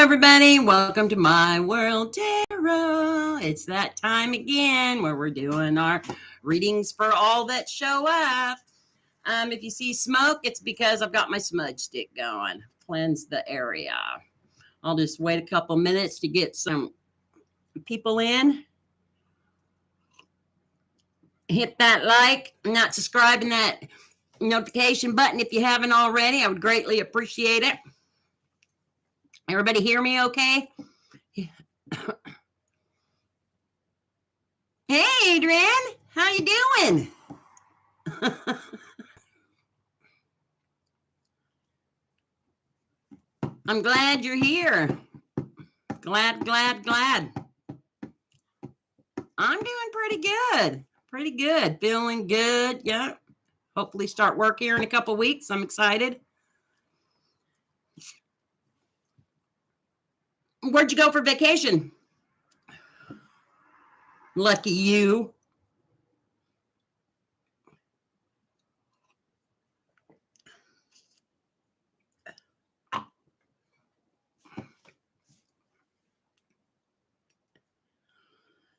everybody. Welcome to My World Tarot. It's that time again where we're doing our readings for all that show up. If you see smoke, it's because I've got my smudge stick going. Cleanse the area. I'll just wait a couple minutes to get some people in. Hit that like, not subscribe, and that notification button if you haven't already. I would greatly appreciate it. Everybody hear me okay? Hey, Adrian, how you doing? I'm glad you're here. Glad. I'm doing pretty good. Feeling good, yeah. Hopefully start work here in a couple weeks. I'm excited. Where'd you go for vacation? Lucky you.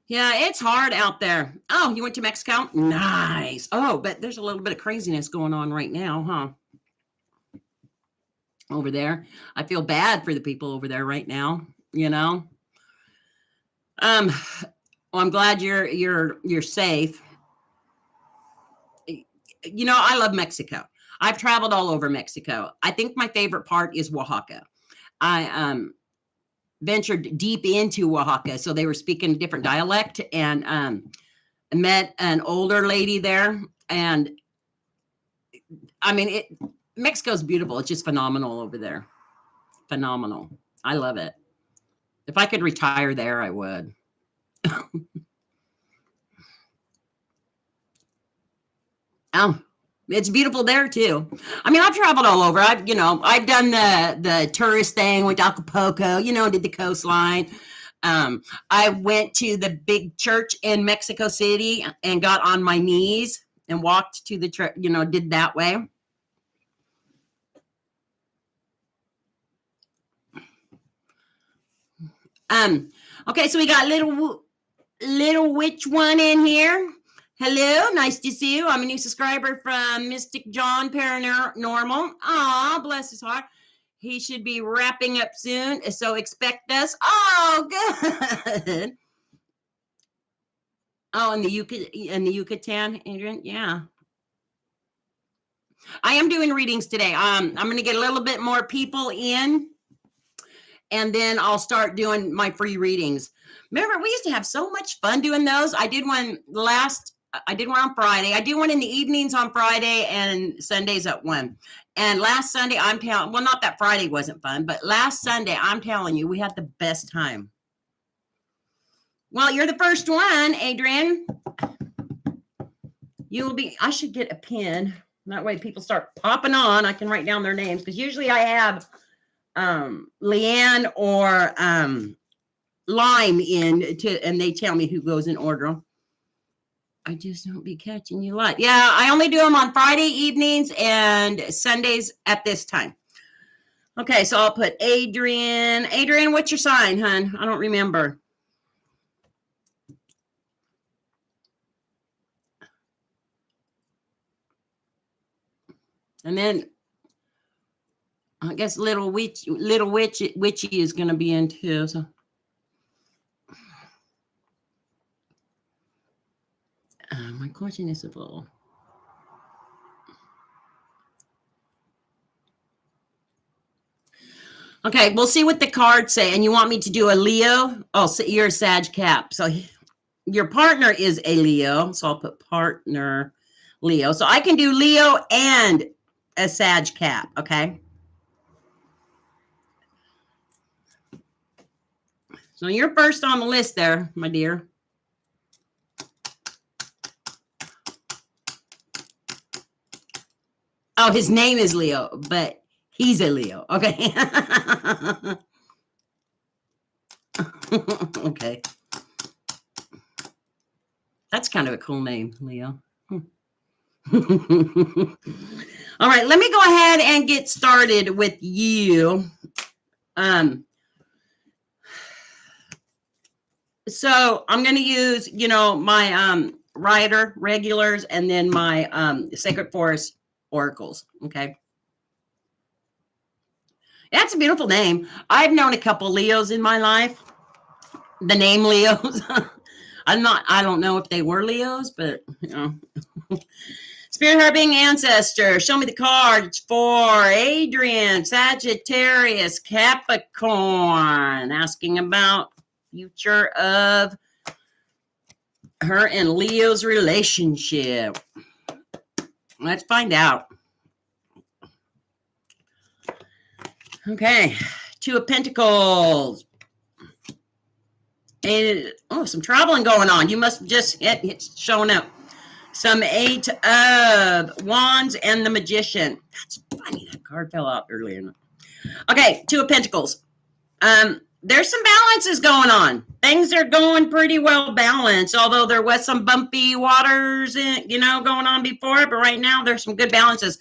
Yeah, it's hard out there. Oh, you went to Mexico? Nice. Oh, but there's a little bit of craziness going on right now, huh? Over there. I feel bad for the people over there right now, you know. Well, I'm glad you're safe. You know, I love Mexico. I've traveled all over Mexico. I think my favorite part is Oaxaca. I ventured deep into Oaxaca, so they were speaking a different dialect, and met an older lady there. And I mean, Mexico's beautiful. It's just phenomenal over there. Phenomenal. I love it. If I could retire there, I would. Oh, it's beautiful there too. I mean, I've traveled all over. I've done the tourist thing, went to Acapulco, did the coastline. I went to the big church in Mexico City and got on my knees and walked to the church, did that way. Okay, so we got little witch one in here. Hello, nice to see you. I'm a new subscriber from Mystic John Paranormal. Aw, bless his heart. He should be wrapping up soon, so expect us. Oh, good. Oh, in the Yucatan, Adrian? Yeah. I am doing readings today. I'm going to get a little bit more people in, and then I'll start doing my free readings. Remember, we used to have so much fun doing those. I did one on Friday. I do one in the evenings on Friday and Sundays at 1. And last Sunday, not that Friday wasn't fun, but last Sunday, I'm telling you, we had the best time. Well, you're the first one, Adrian. I should get a pen. That way people start popping on. I can write down their names, because usually I have Leanne or Lime and they tell me who goes in order. I just don't be catching you live. Yeah, I only do them on Friday evenings and Sundays at this time. Okay, so I'll put Adrian. Adrian, what's your sign, hon? I don't remember. And then I guess little witchy is going to be in too. So. My question is about. Okay, we'll see what the cards say. And you want me to do a Leo? Oh, so you're a Sag Cap. So your partner is a Leo. So I'll put partner Leo. So I can do Leo and a Sag Cap. Okay. So you're first on the list there, my dear. Oh, his name is Leo, but he's a Leo. Okay. Okay. That's kind of a cool name, Leo. All right, let me go ahead and get started with you. So I'm going to use, my Rider regulars and then my Sacred Forest oracles. Okay. That's a beautiful name. I've known a couple Leos in my life. The name Leos. I don't know if they were Leos, but Spirit Harping Ancestor, show me the cards for Adrian, Sagittarius, Capricorn, asking about future of her and Leo's relationship. Let's find out. Okay, Two of Pentacles. And some traveling going on. You must just it's showing up. Some Eight of Wands and the Magician. That's funny. That card fell out earlier. Okay, Two of Pentacles. There's some balances going on. Things are going pretty well balanced, although there was some bumpy waters, going on before. But right now, there's some good balances.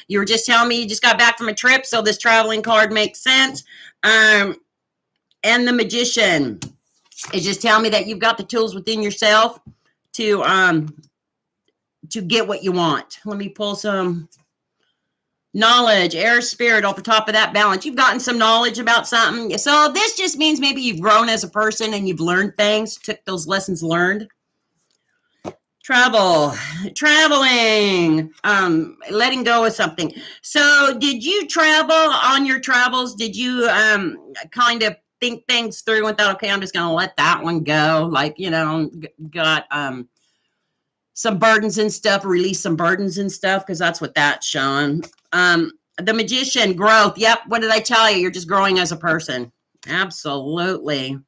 You were just telling me you just got back from a trip, so this traveling card makes sense. And the Magician is just telling me that you've got the tools within yourself to get what you want. Let me pull some knowledge, air, spirit off the top of that balance. You've gotten some knowledge about something. So this just means maybe you've grown as a person and you've learned things, took those lessons learned. Traveling, letting go of something. So did you travel on your travels? Did you kind of think things through and thought, okay, I'm just going to let that one go? Like, got some burdens and stuff, release some burdens and stuff, because that's what that's showing. The Magician, growth. Yep. What did I tell you? You're just growing as a person. Absolutely.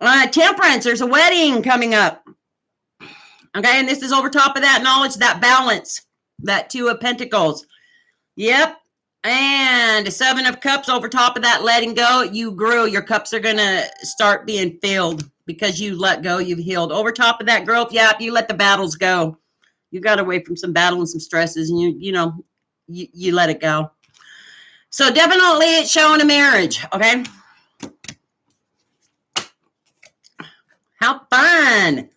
Temperance. There's a wedding coming up. Okay. And this is over top of that knowledge, that balance, that Two of Pentacles. Yep. And Seven of Cups over top of that letting go. You grew. Your cups are going to start being filled because you let go. You've healed. Over top of that growth. Yep. You let the battles go. You got away from some battle and some stresses, and you let it go. So definitely it's showing a marriage. Okay. How fun.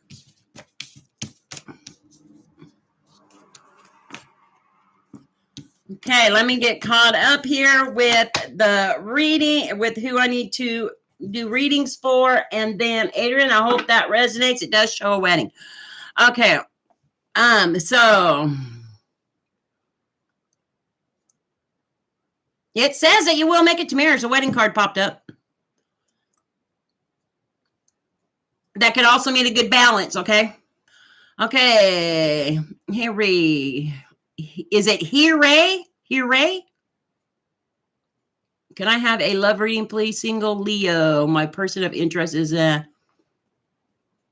Okay, let me get caught up here with the reading, with who I need to do readings for. And then Adrian, I hope that resonates. It does show a wedding. Okay. So it says that you will make it to marriage. A wedding card popped up. That could also mean a good balance. Okay. Okay. Harry. Is it Hooray? Hooray? Can I have a love reading, please? Single Leo. My person of interest is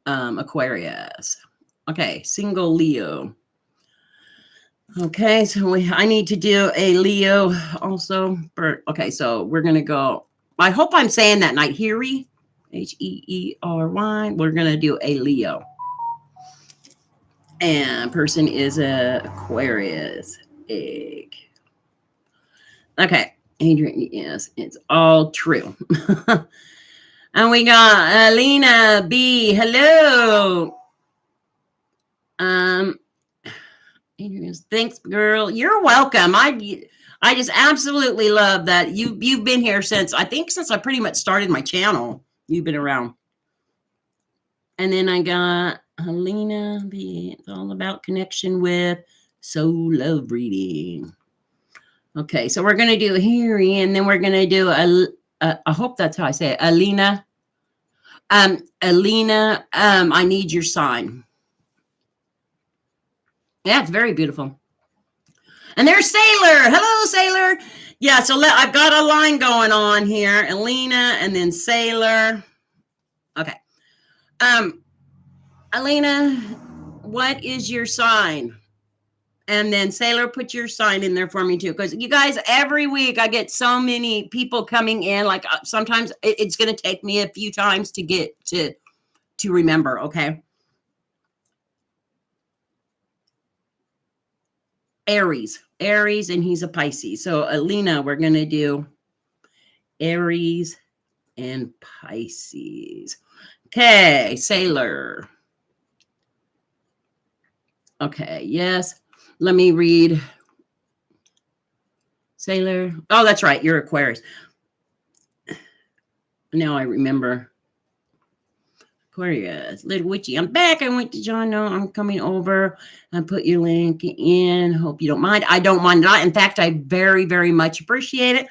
Aquarius. Okay, single Leo. Okay, so I need to do a Leo also. Okay, so we're going to go. I hope I'm saying that night. Heery, Heery. We're going to do a Leo. And person is a Aquarius egg. Okay. Adrian, yes, it's all true. And we got Alina B. Hello. Adrian, thanks, girl. You're welcome. I just absolutely love that you've been here since I pretty much started my channel. You've been around. And then I got Helena B. It's all about connection with soul love reading. Okay, so we're going to do Harry, and then we're going to do I hope that's how I say it. Alina. Alina, I need your sign. Yeah, it's very beautiful. And there's Sailor. Hello, Sailor. Yeah, so I've got a line going on here. Alina and then Sailor. Okay. Alina, what is your sign? And then Sailor, put your sign in there for me too. Because you guys, every week I get so many people coming in. Like sometimes it's going to take me a few times to get to remember. Okay. Aries, and he's a Pisces. So Alina, we're going to do Aries and Pisces. Okay, Sailor. Okay, yes. Let me read. Sailor. Oh, that's right. You're Aquarius. Now I remember. Aquarius. Little Witchy. I'm back. I went to John. No, I'm coming over and put your link in. Hope you don't mind. I don't mind that. In fact, I very, very much appreciate it.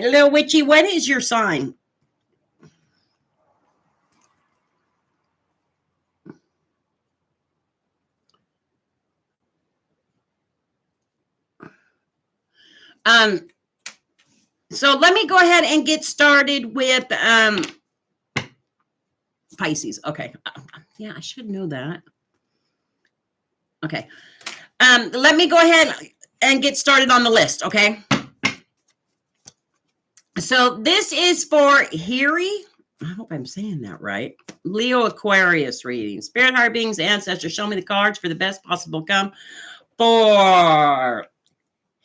Little Witchy, what is your sign? So let me go ahead and get started with Pisces. Okay. Yeah, I should know that. Okay. Let me go ahead and get started on the list, okay? So this is for Hiri. I hope I'm saying that right. Leo Aquarius reading. Spirit, heart beings, ancestors, show me the cards for the best possible come for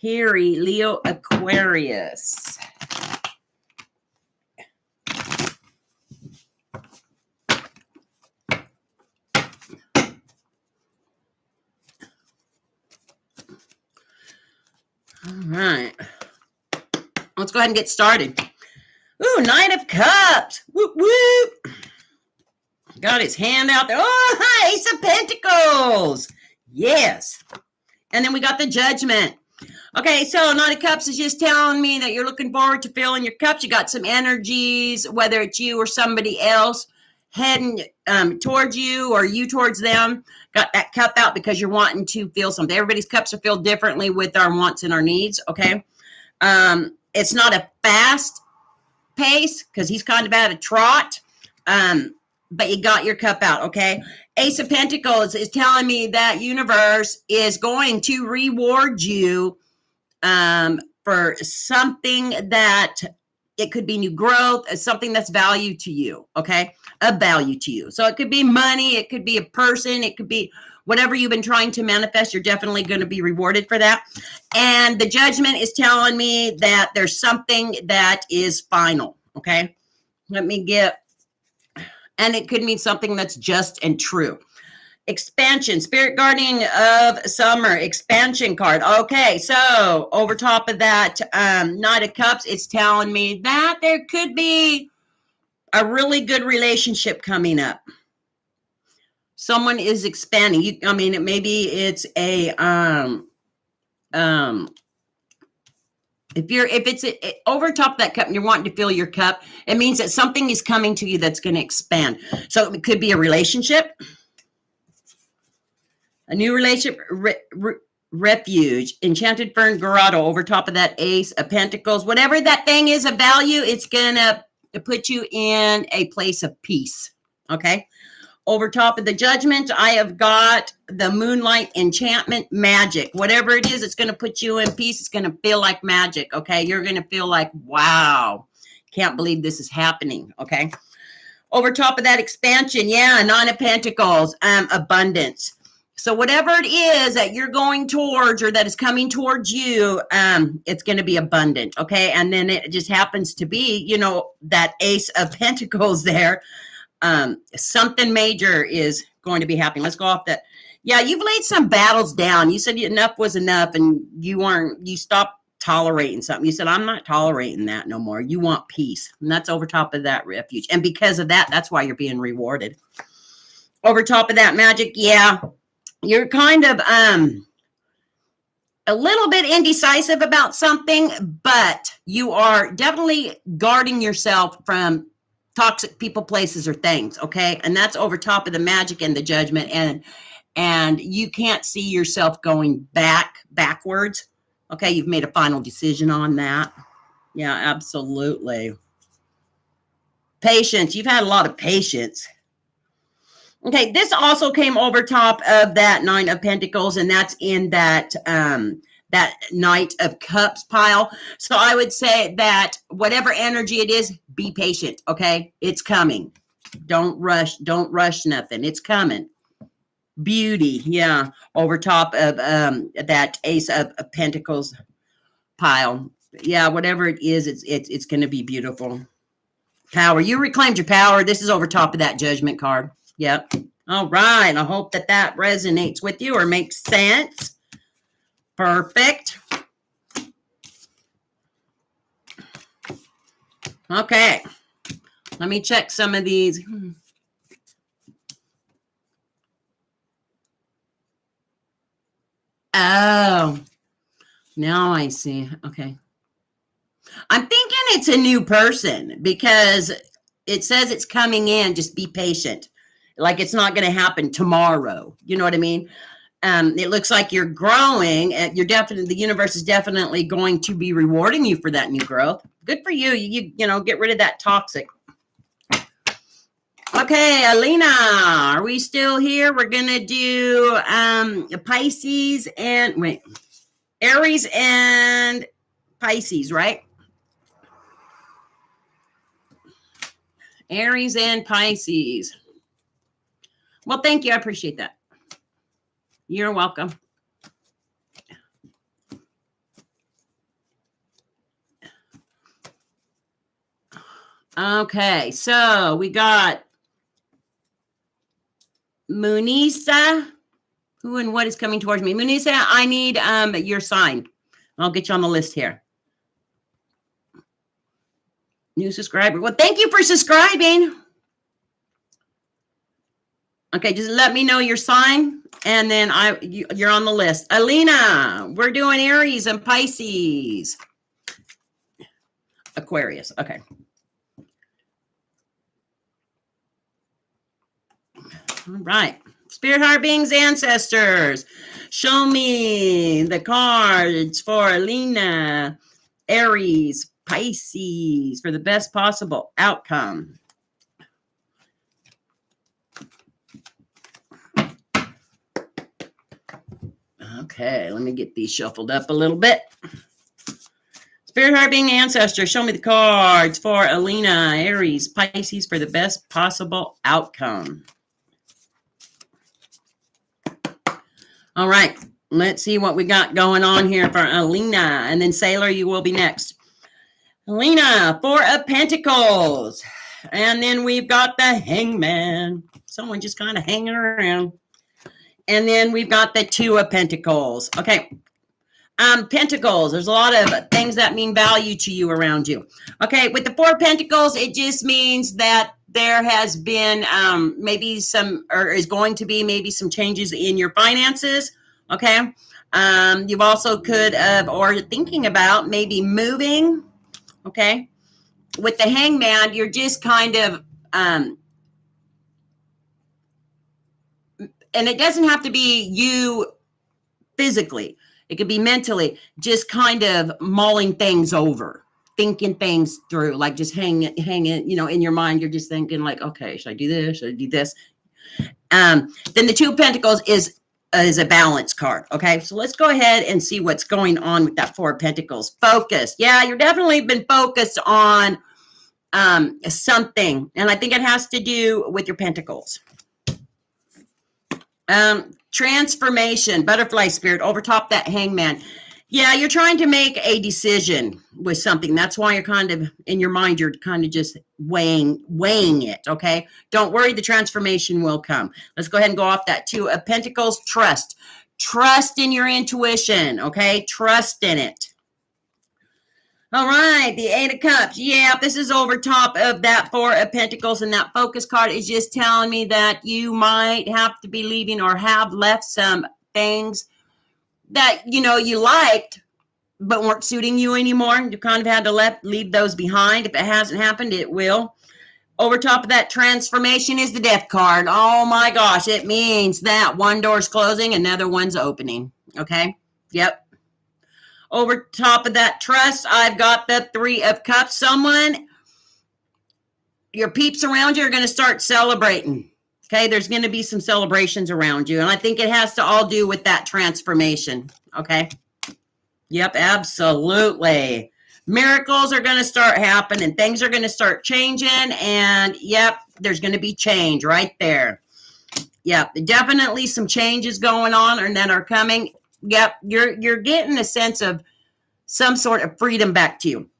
Hiri, Leo Aquarius. All right. Let's go ahead and get started. Ooh, Knight of Cups. Whoop, whoop. Got his hand out there. Oh, Ace of Pentacles. Yes. And then we got the Judgment. Okay, so Knight of Cups is just telling me that you're looking forward to filling your cups. You got some energies, whether it's you or somebody else heading towards you or you towards them. Got that cup out because you're wanting to feel something. Everybody's cups are filled differently with our wants and our needs, okay? It's not a fast pace because he's kind of at a trot, but you got your cup out, okay? Ace of Pentacles is telling me that universe is going to reward you for something that it could be new growth, something that's value to you, okay? Of value to you. So it could be money, it could be a person, it could be whatever you've been trying to manifest. You're definitely going to be rewarded for that. And the Judgment is telling me that there's something that is final, okay? Let me get, and it could mean something that's just and true. Expansion, Spirit Guardian of Summer, expansion card. Okay, so over top of that Knight of Cups, it's telling me that there could be a really good relationship coming up. Someone is expanding. Maybe it's a if it's over top of that cup and you're wanting to fill your cup, it means that something is coming to you that's going to expand. So it could be a relationship. A new relationship, refuge, enchanted fern grotto over top of that Ace of Pentacles. Whatever that thing is of value, it's going to put you in a place of peace, okay? Over top of the Judgment, I have got the Moonlight enchantment magic. Whatever it is, it's going to put you in peace. It's going to feel like magic, okay? You're going to feel like, wow, can't believe this is happening, okay? Over top of that Expansion, yeah, Nine of Pentacles, abundance. So whatever it is that you're going towards or that is coming towards you, it's going to be abundant, okay? And then it just happens to be, that Ace of Pentacles there. Something major is going to be happening. Let's go off that. Yeah, you've laid some battles down. You said enough was enough and you stopped tolerating something. You said, I'm not tolerating that no more. You want peace. And that's over top of that refuge. And because of that, that's why you're being rewarded. Over top of that magic, yeah. You're kind of a little bit indecisive about something, but you are definitely guarding yourself from toxic people, places, or things, okay? And that's over top of the magic and the Judgment, and you can't see yourself going backwards, okay? You've made a final decision on that. Yeah, absolutely. Patience. You've had a lot of patience. Okay, this also came over top of that Nine of Pentacles, and that's in that that Knight of Cups pile. So I would say that whatever energy it is, be patient, okay? It's coming. Don't rush nothing. It's coming. Beauty, yeah, over top of that Ace of Pentacles pile. Yeah, whatever it is, it's going to be beautiful. Power. You reclaimed your power. This is over top of that Judgment card. Yep. All right. I hope that that resonates with you or makes sense. Perfect. Okay. Let me check some of these. Oh, now I see. Okay. I'm thinking it's a new person because it says it's coming in. Just be patient. Like it's not going to happen tomorrow. You know what I mean? It looks like you're growing. You're definitely, the universe is definitely going to be rewarding you for that new growth. Good for you. You know, get rid of that toxic. Okay, Alina, are we still here? We're going to do Pisces and, wait, Aries and Pisces, right? Aries and Pisces. Well, thank you. I appreciate that. You're welcome. Okay, so we got Munisa. Who and what is coming towards me? Munisa, I need your sign. I'll get you on the list here. New subscriber. Well, thank you for subscribing. Okay, just let me know your sign, and then you're on the list. Alina, we're doing Aries and Pisces. Aquarius. Okay. All right. Spirit, heart, beings, ancestors. Show me the cards for Alina, Aries, Pisces for the best possible outcome. Okay, let me get these shuffled up a little bit. Spirit, heart, being, ancestor, show me the cards for Alina, Aries, Pisces for the best possible outcome. All right, let's see what we got going on here for Alina. And then Sailor, you will be next. Alina, Four of Pentacles. And then we've got the Hangman. Someone just kind of hanging around. And then we've got the Two of Pentacles. Okay. Pentacles, there's a lot of things that mean value to you around you. Okay, with the Four of Pentacles, it just means that there has been maybe some, or is going to be maybe some changes in your finances. Okay. You've also could have, or thinking about maybe moving. Okay. With the Hangman, you're just kind of, and it doesn't have to be you physically. It could be mentally, just kind of mulling things over, thinking things through, like just hanging, you know, in your mind. You're just thinking like, okay, should I do this? Should I do this? Then the Two of Pentacles is a balance card. Okay, so let's go ahead and see what's going on with that Four of Pentacles. Focus. Yeah, you're definitely been focused on something, and I think it has to do with your Pentacles. Transformation, butterfly spirit, over top that Hangman. Yeah, you're trying to make a decision with something. That's why you're kind of, in your mind, you're kind of just weighing it, okay? Don't worry, the transformation will come. Let's go ahead and go off that Two of Pentacles. Trust. Trust in your intuition, okay? Trust in it. All right, the Eight of Cups. Yeah, this is over top of that Four of Pentacles, and that focus card is just telling me that you might have to be leaving or have left some things that, you know, you liked but weren't suiting you anymore. You kind of had to leave those behind. If it hasn't happened, it will. Over top of that transformation is the Death card. Oh my gosh, it means that one door's closing, another one's opening. Okay? Yep. Over top of that trust, I've got the Three of Cups. Someone, your peeps around you are going to start celebrating. Okay, there's going to be some celebrations around you. And I think it has to all do with that transformation. Okay? Yep, absolutely. Miracles are going to start happening. Things are going to start changing. And yep, there's going to be change right there. Yep, definitely some changes going on and that are coming. Yep, you're getting a sense of some sort of freedom back to you.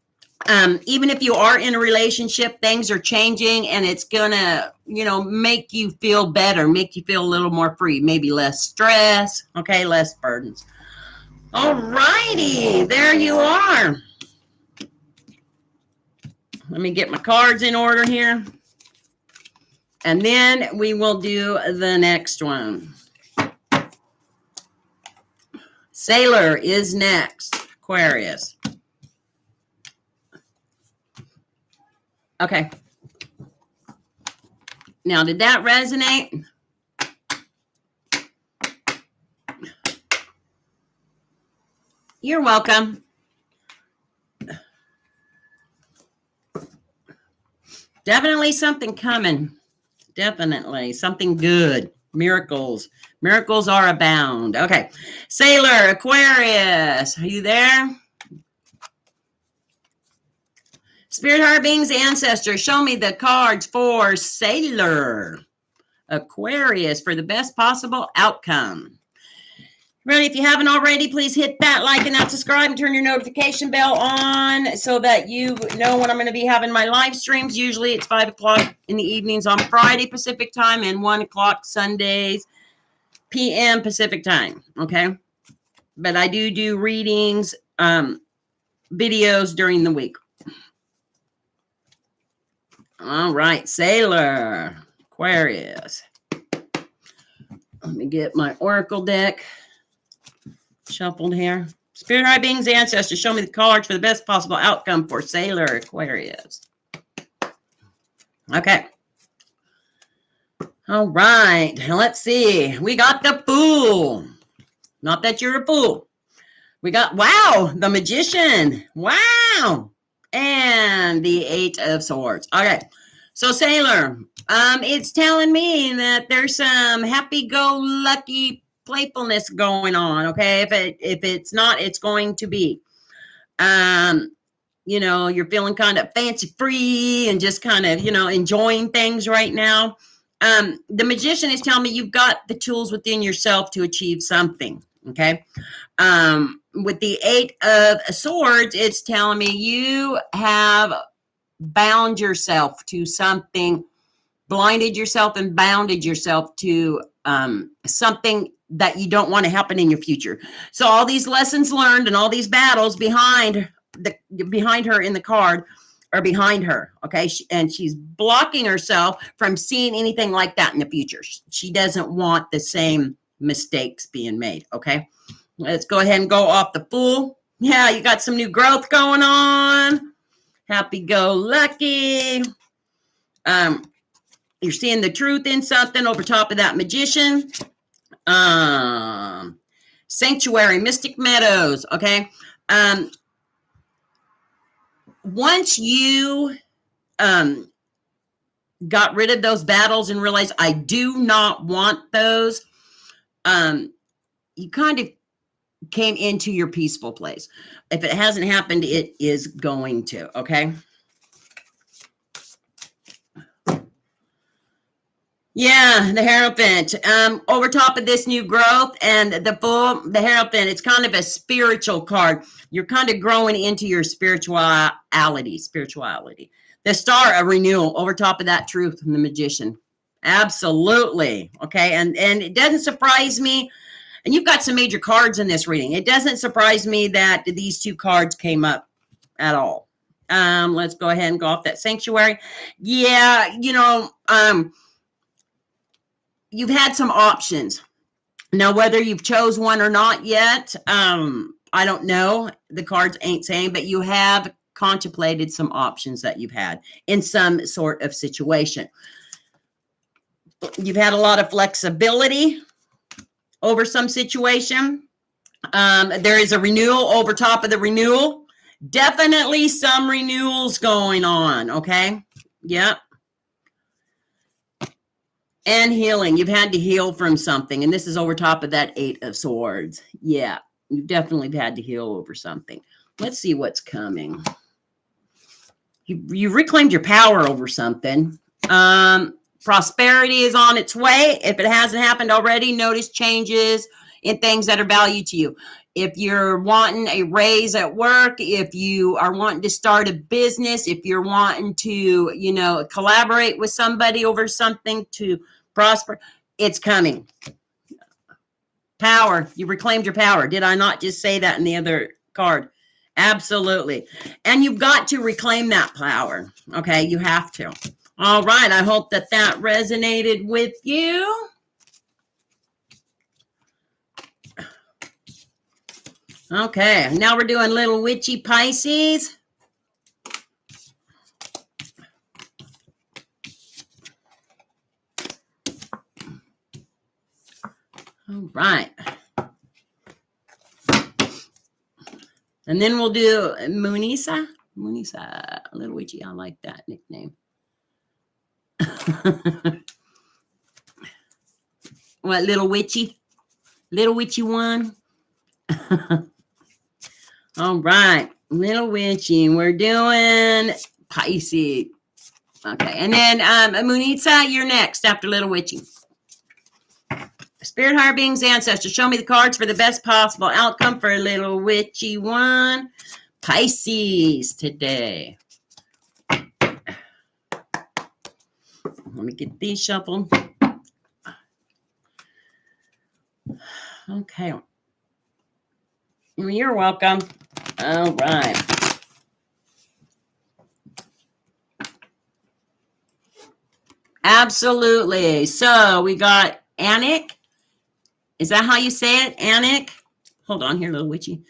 Even if you are in a relationship, things are changing, and it's gonna, make you feel better, make you feel a little more free, maybe less stress, okay, less burdens. All righty, there you are. Let me get my cards in order here, and then we will do the next one. Sailor is next, Aquarius. Okay. Now, did that resonate? You're welcome. Definitely something coming. Definitely something good. Miracles. Miracles are abound. Okay. Sailor, Aquarius, are you there? Spirit, heart beings, ancestors, show me the cards for Sailor, Aquarius, for the best possible outcome. Ready? If you haven't already, please hit that like and that subscribe and turn your notification bell on so that you know when I'm going to be having my live streams. Usually it's 5 o'clock in the evenings on Friday Pacific time and 1 o'clock Sundays p.m. Pacific time. Okay. But I do readings, videos during the week. All right. Sailor, Aquarius. Let me get my Oracle deck shuffled here. Spirit, high beings, ancestors, show me the cards for the best possible outcome for Sailor, Aquarius. Okay. All right. Let's see. We got the Fool. Not that you're a fool. We got, wow, the Magician. Wow. And the 8 of Swords. Okay. So Sailor, it's telling me that there's some happy-go-lucky playfulness going on, okay? If it's not, it's going to be. You're feeling kind of fancy free and just kind of, enjoying things right now. The Magician is telling me you've got the tools within yourself to achieve something, okay? With the 8 of Swords, it's telling me you have bound yourself to something, blinded yourself and bounded yourself to something that you don't want to happen in your future. So all these lessons learned and all these battles behind her in the card are behind her, okay? And she's blocking herself from seeing anything like that in the future. She doesn't want the same mistakes being made, okay? Let's go ahead and go off the Fool. Yeah, you got some new growth going on. Happy-go-lucky. You're seeing the truth in something over top of that Magician. Sanctuary, Mystic Meadows, okay? Once you got rid of those battles and realized I do not want those, you kind of came into your peaceful place. If it hasn't happened, it is going to, okay? Yeah, the Hierophant. Over top of this new growth and the Fool, the Hierophant, it's kind of a spiritual card. You're kind of growing into your spirituality. The Star, a renewal over top of that Truth from the Magician. Absolutely. Okay. And it doesn't surprise me. And you've got some major cards in this reading. It doesn't surprise me that these two cards came up at all. Let's go ahead and go off that Sanctuary. Yeah, you've had some options. Now, whether you've chose one or not yet, I don't know. The cards ain't saying, but you have contemplated some options that you've had in some sort of situation. You've had a lot of flexibility over some situation. There is a renewal over top of the renewal. Definitely some renewals going on, okay? Yep. And healing. You've had to heal from something. And this is over top of that 8 of Swords. Yeah, you've definitely had to heal over something. Let's see what's coming. You reclaimed your power over something. Prosperity is on its way. If it hasn't happened already, notice changes in things that are valued to you. if you're wanting a raise at work, if you are wanting to start a business, if you're wanting to, you know, collaborate with somebody over something to prosper, it's coming. Power. You reclaimed your power. Did I not just say that in the other card? Absolutely. And you've got to reclaim that power. Okay, you have to. All right, I hope that that resonated with you. Okay, now we're doing little witchy Pisces. All right. And then we'll do Munisa. Munisa, little witchy. I like that nickname. What, little witchy? Little witchy one. All right, little witchy. We're doing Pisces. Okay, and then Munisa, you're next after little witchy. Spirit, higher beings, ancestors, show me the cards for the best possible outcome for little witchy one. Pisces today. Let me get these shuffled. Okay. You're welcome. All right. Absolutely. So we got Anik. Is that how you say it? Anik? Hold on here, little witchy.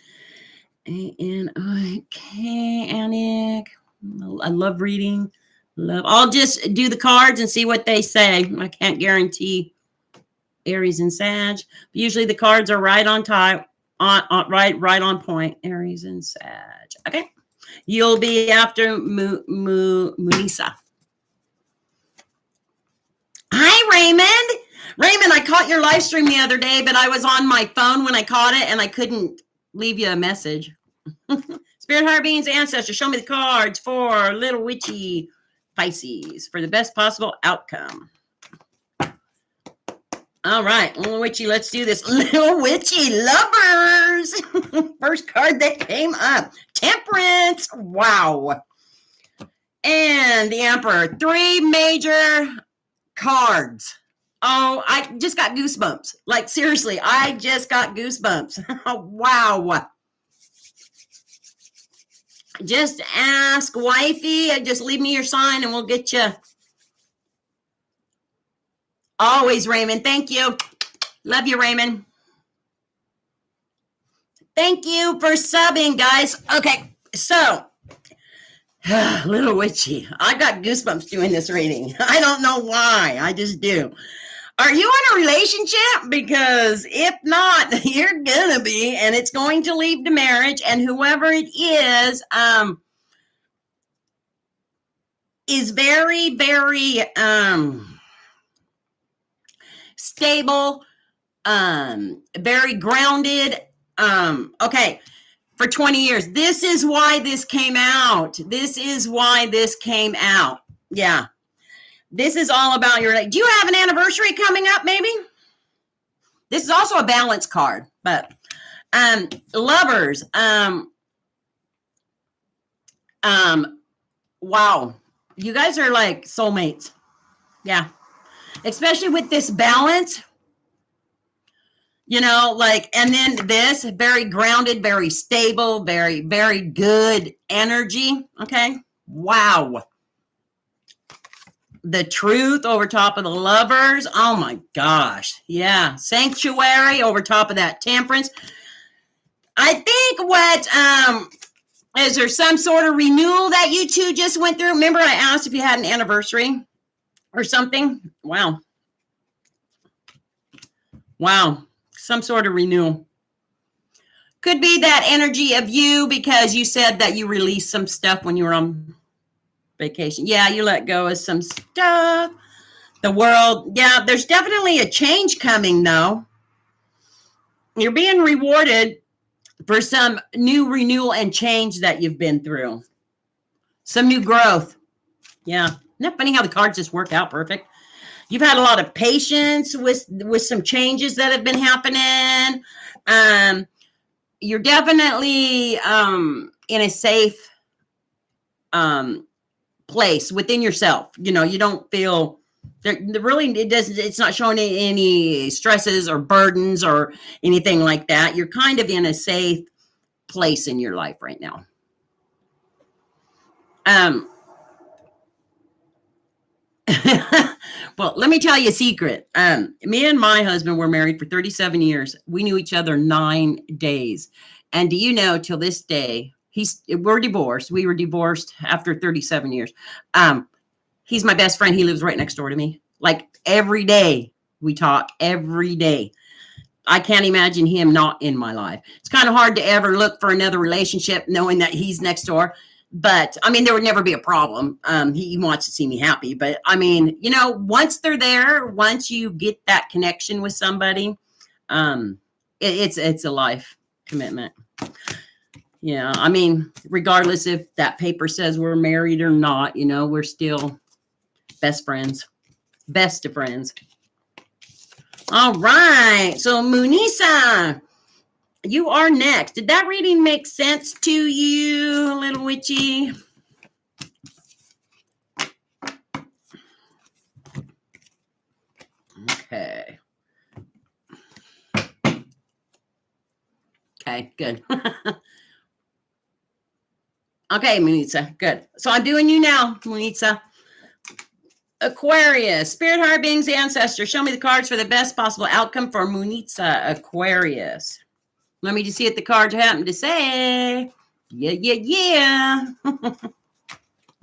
A-N-I-K, Anik. I love reading. I'll just do the cards and see what they say. I can't guarantee Aries and Sag. But usually the cards are right on time. Right on point. Aries and Sag. Okay. You'll be after Munisa. Hi, Raymond. Raymond, I caught your live stream the other day, but I was on my phone when I caught it, and I couldn't leave you a message. Spirit, higher beings, ancestors, show me the cards for little witchy Pisces for the best possible outcome. All right, little witchy, let's do this. Little witchy lovers. First card that came up. Temperance. Wow. And the Emperor. 3 major cards. Oh, I just got goosebumps. Like, seriously, I just got goosebumps. Wow. Just ask wifey. Just leave me your sign and we'll get you. Always, Raymond. Thank you. Love you, Raymond. Thank you for subbing, guys. Okay, so little witchy. I got goosebumps doing this reading. I don't know why. I just do. Are you in a relationship? Because if not, you're gonna be, and it's going to lead to marriage. And whoever it is very, very stable, very grounded. Okay, for 20 years. This is why this came out. This is why this came out. Yeah. This is all about your, do you have an anniversary coming up, maybe? This is also a balance card, but lovers, wow. You guys are like soulmates. Yeah. Especially with this balance, you know, like, and then this very grounded, very stable, very, very good energy. Okay. Wow. The truth over top of the lovers. Oh my gosh. Yeah. Sanctuary over top of that temperance. I think what, is there some sort of renewal that you two just went through? Remember I asked if you had an anniversary or something? Wow. Wow. Some sort of renewal. Could be that energy of you because you said that you released some stuff when you were on vacation. Yeah, you let go of some stuff. The world, yeah, there's definitely a change coming, though. You're being rewarded for some new renewal and change that you've been through. Some new growth. Yeah. Isn't that funny how the cards just work out perfect? You've had a lot of patience with some changes that have been happening. you're definitely in a safe place within yourself. You know, you don't feel really, it doesn't, it's not showing any stresses or burdens or anything like that. You're kind of in a safe place in your life right now. Well, let me tell you a secret. Me and my husband were married for 37 years. We knew each other 9 days. And do you know, till this day, we're divorced. We were divorced after 37 years. He's my best friend. He lives right next door to me. Like every day we talk, every day. I can't imagine him not in my life. It's kind of hard to ever look for another relationship knowing that he's next door. But I mean, there would never be a problem. He wants to see me happy. But I mean, you know, once they're there, once you get that connection with somebody, it's a life commitment. Yeah, I mean, regardless if that paper says we're married or not, you know, we're still best friends, best of friends. All right. So, Munisa, you are next. Did that reading make sense to you, little witchy? Okay. Okay, good. Okay, Munisa, good. So I'm doing you now, Munisa. Aquarius, spirit, heart, beings, ancestors. Show me the cards for the best possible outcome for Munisa, Aquarius. Let me just see what the cards happen to say. Yeah.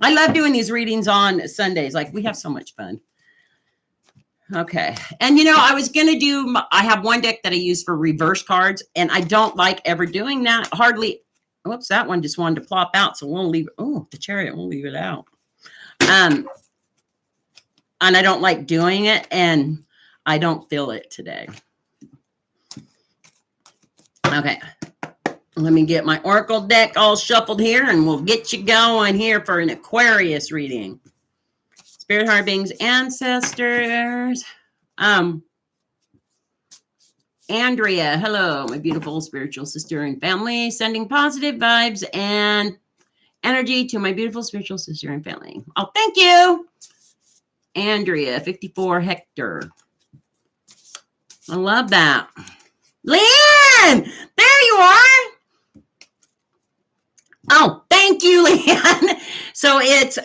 I love doing these readings on Sundays. Like, we have so much fun. Okay. And, you know, I was going to I have one deck that I use for reverse cards, and I don't like ever doing that. Hardly. Whoops, that one just wanted to plop out, so we'll leave. Oh, the Chariot, we'll leave it out. And I don't like doing it, and I don't feel it today. Okay. Let me get my Oracle deck all shuffled here, and we'll get you going here for an Aquarius reading. Spirit, heart, beings, ancestors. Andrea, hello, my beautiful spiritual sister and family. Sending positive vibes and energy to my beautiful spiritual sister and family. Oh, thank you. Andrea, 54 Hector. I love that. Leanne, there you are. Oh, thank you, Leanne. So it's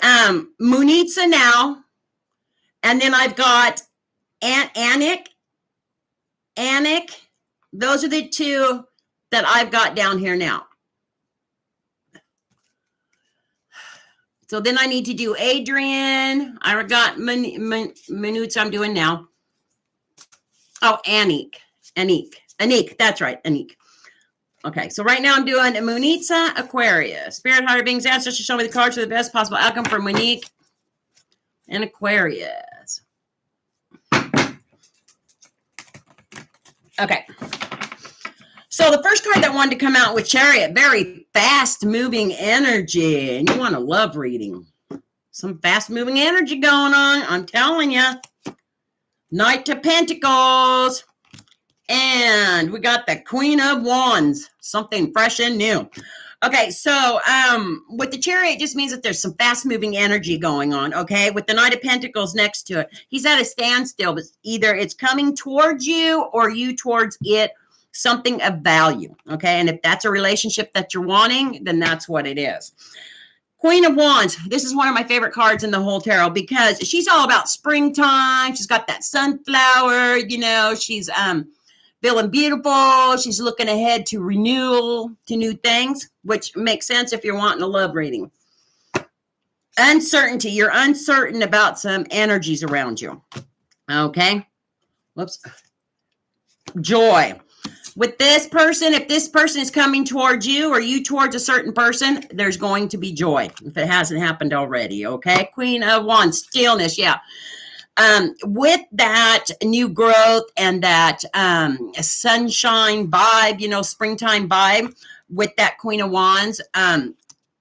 Munitsa now. And then I've got Anik. Those are the two that I've got down here now. So then I need to do Adrian. I got Munitsa I'm doing now. Oh, Anik. That's right, Anik. Okay, so right now I'm doing Munitsa, Aquarius. Spirit, heart, beings, ancestors, show me the cards for the best possible outcome for Monique and Aquarius. Okay. So the first card that wanted to come out with Chariot, very fast-moving energy. And you want to love reading. Some fast-moving energy going on, I'm telling you. Knight of Pentacles. And we got the Queen of Wands. Something fresh and new. Okay, so with the Chariot, it just means that there's some fast-moving energy going on, okay? With the Knight of Pentacles next to it. He's at a standstill, but either it's coming towards you or you towards it, something of value, okay? And if that's a relationship that you're wanting, then that's what it is. Queen of Wands. This is one of my favorite cards in the whole tarot because she's all about springtime. She's got that sunflower, you know, she's feeling beautiful. She's looking ahead to renewal, to new things, which makes sense if you're wanting a love reading. Uncertainty. You're uncertain about some energies around you. Okay. Whoops. Joy. With this person, if this person is coming towards you or you towards a certain person, there's going to be joy if it hasn't happened already. Okay. Queen of Wands. Stillness. Yeah. With that new growth and that sunshine vibe, you know, springtime vibe with that Queen of Wands,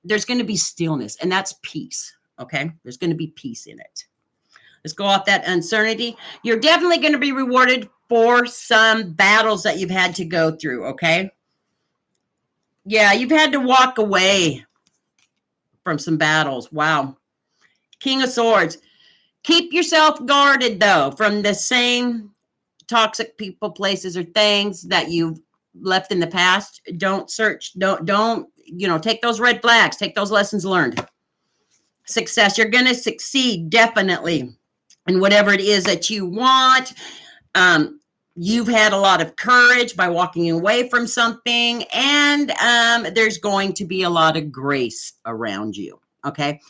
there's going to be stillness, and that's peace, okay? There's going to be peace in it. Let's go off that uncertainty. You're definitely going to be rewarded for some battles that you've had to go through, okay? Yeah, you've had to walk away from some battles. Wow. King of Swords. Keep yourself guarded, though, from the same toxic people, places, or things that you've left in the past. Don't search. Don't, take those red flags. Take those lessons learned. Success. You're going to succeed, definitely, in whatever it is that you want. You've had a lot of courage by walking away from something, and there's going to be a lot of grace around you. Okay.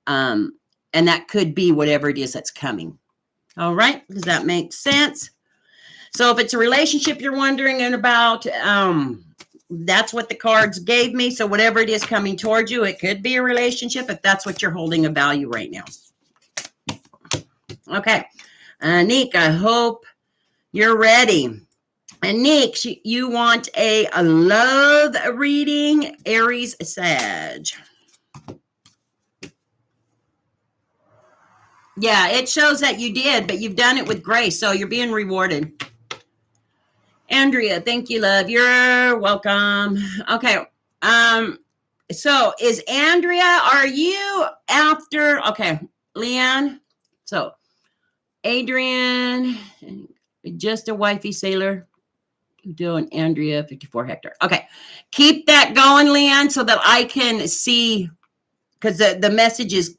And that could be whatever it is that's coming. All right. Does that make sense? So if it's a relationship you're wondering about, that's what the cards gave me. So whatever it is coming towards you, it could be a relationship if that's what you're holding a value right now. Okay. Nick, I hope you're ready. And Nick, you want a love reading, Aries, Sag. Yeah, it shows that you did, but you've done it with grace, so you're being rewarded. Andrea, thank you, love. You're welcome. Okay. So is Andrea, are you after, okay, Leanne? So Adrian, just a wifey sailor. Doing Andrea, 54 Hector. Okay. Keep that going, Leanne, so that I can see, because the message is,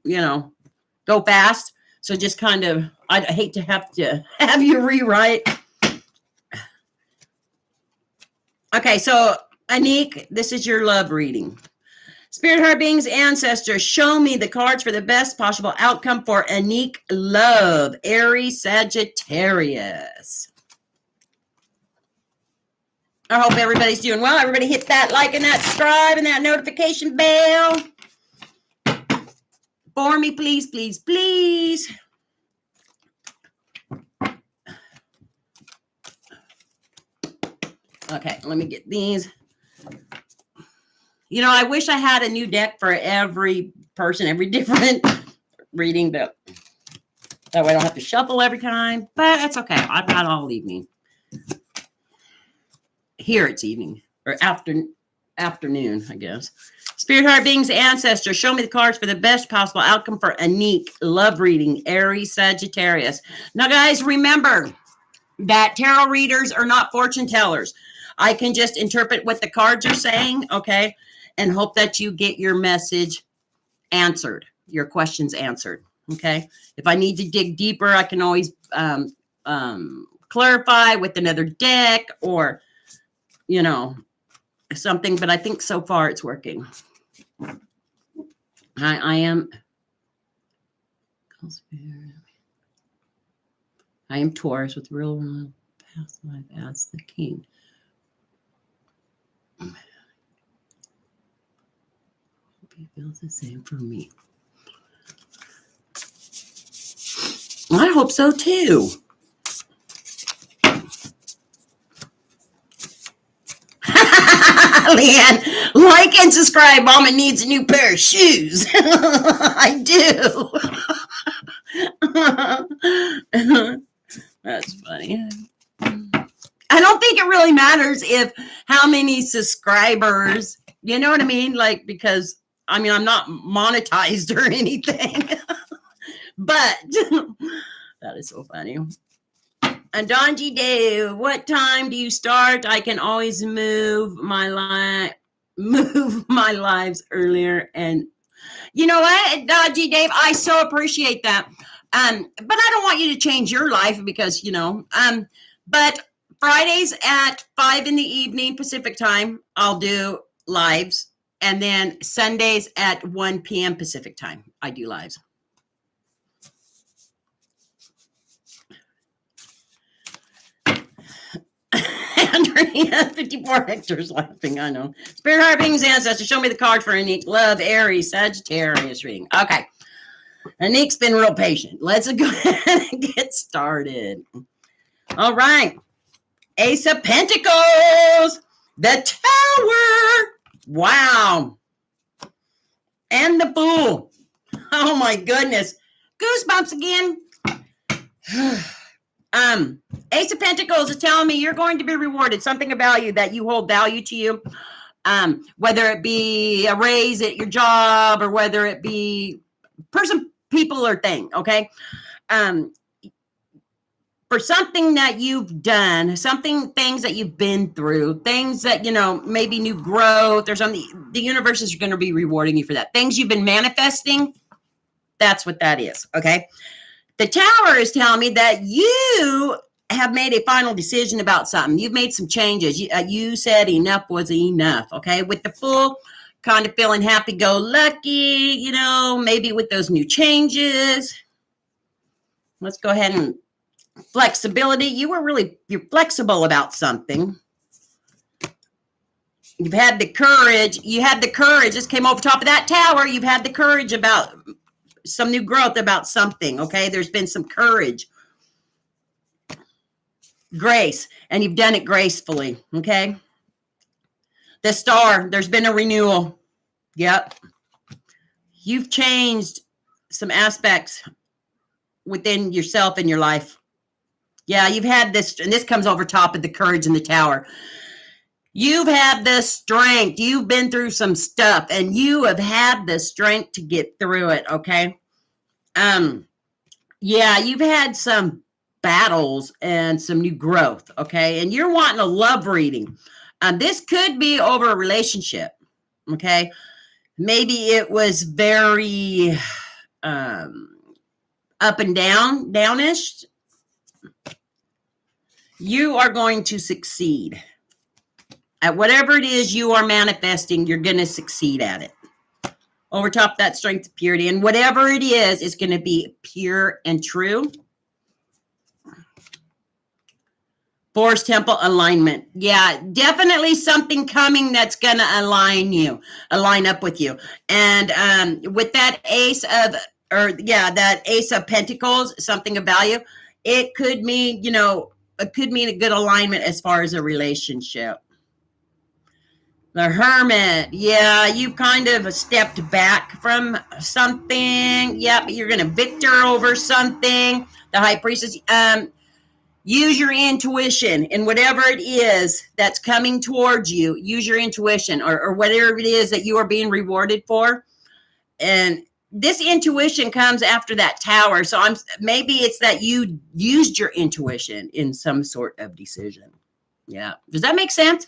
go fast. So just kind of, I hate to have you rewrite. Okay, so Anik, this is your love reading. Spirit, heart, beings, ancestors, show me the cards for the best possible outcome for Anik love, Aries, Sagittarius. I hope everybody's doing well. Everybody hit that like and that subscribe and that notification bell. For me, please, please, please. Okay, let me get these. I wish I had a new deck for every person, every different reading, but that way I don't have to shuffle every time. But that's okay. I've got all evening. Here it's evening or afternoon, I guess. Spirit, heart, beings, ancestors, show me the cards for the best possible outcome for Anik love reading, Aries, Sagittarius. Now, guys, remember that tarot readers are not fortune tellers. I can just interpret what the cards are saying, okay, and hope that you get your message answered, your questions answered, okay? If I need to dig deeper, I can always clarify with another deck or, something, but I think so far it's working. I am Taurus with real past life as the king. Hope he feels the same for me. I hope so too. Leanne, like and subscribe. Mama needs a new pair of shoes. I do. That's funny. I don't think it really matters how many subscribers, you know what I mean? Like, because I'm not monetized or anything, but that is so funny. And Donji Dave, what time do you start? I can always move my lives earlier. And you know what, Donji Dave, I so appreciate that. But I don't want you to change your life because, but Fridays at 5 in the evening Pacific time, I'll do lives. And then Sundays at 1 p.m. Pacific time, I do lives. Andrea, 54 Hector's laughing, I know. Spirit, heart, beings, ancestors, show me the card for Anik love, Aries, Sagittarius reading. Okay. Anik's been real patient. Let's go ahead and get started. All right. Ace of Pentacles. The Tower. Wow. And the Fool. Oh my goodness. Goosebumps again. Ace of Pentacles is telling me you're going to be rewarded. Something of value that you hold value to you. Whether it be a raise at your job or whether it be person, people, or thing, okay? For something that you've done, things that you've been through, things that, maybe new growth or something, the universe is going to be rewarding you for that. Things you've been manifesting, that's what that is, okay? The Tower is telling me that you have made a final decision about something. You've made some changes. You said enough was enough, okay? With the Fool, kind of feeling happy-go-lucky, maybe with those new changes. Let's go ahead and flexibility. You're flexible about something. You've had the courage. This came over top of that Tower. You've had the courage about some new growth about something, okay? There's been some courage. Grace, and you've done it gracefully, okay? The Star, there's been a renewal. Yep. You've changed some aspects within yourself and your life. Yeah, you've had this, and this comes over top of the courage in the Tower. You've had the strength. You've been through some stuff, and you have had the strength to get through it, okay? Yeah, you've had some battles and some new growth, okay? And you're wanting a love reading. This could be over a relationship, okay? Maybe it was very up and downish. You are going to succeed. At whatever it is you are manifesting, you're going to succeed at it. Over top of that strength of purity. And whatever it is, it's going to be pure and true. Force Temple alignment. Yeah, definitely something coming that's going to align up with you. And with that that Ace of Pentacles, something of value, it could mean, it could mean a good alignment as far as a relationship. The Hermit. Yeah, you've kind of stepped back from something. Yep, you're going to victor over something. The High Priestess. Use your intuition in whatever it is that's coming towards you. Use your intuition or whatever it is that you are being rewarded for. And this intuition comes after that Tower. So maybe it's that you used your intuition in some sort of decision. Yeah. Does that make sense?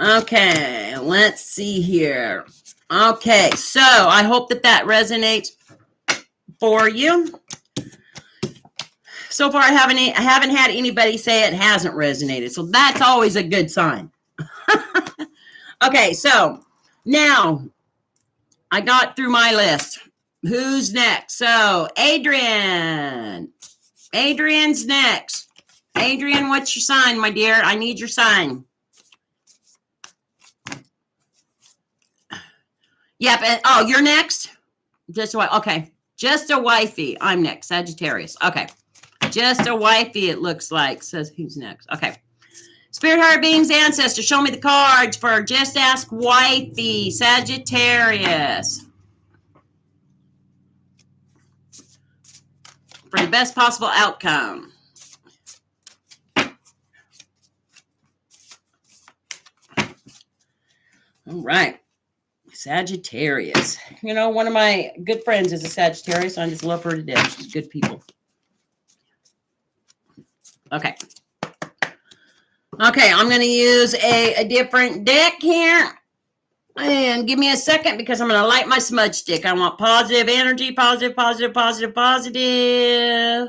Okay, let's see here. Okay, so I hope that resonates for you. So far, I haven't had anybody say it hasn't resonated, so that's always a good sign. Okay, so now I got through my list. Who's next? So Adrian's next. Adrian, what's your sign, my dear? I need your sign. Yep. And, you're next? Just a okay. Just a wifey. I'm next. Sagittarius. Okay. Just a wifey, it looks like. Says who's next? Okay. Spirit, higher beings, ancestors, show me the cards for Just Ask Wifey, Sagittarius. For the best possible outcome. All right. Sagittarius. One of my good friends is a Sagittarius. I just love her to death. She's good people. Okay. Okay, I'm going to use a different deck here. And give me a second because I'm going to light my smudge stick. I want positive energy. Positive, positive, positive, positive.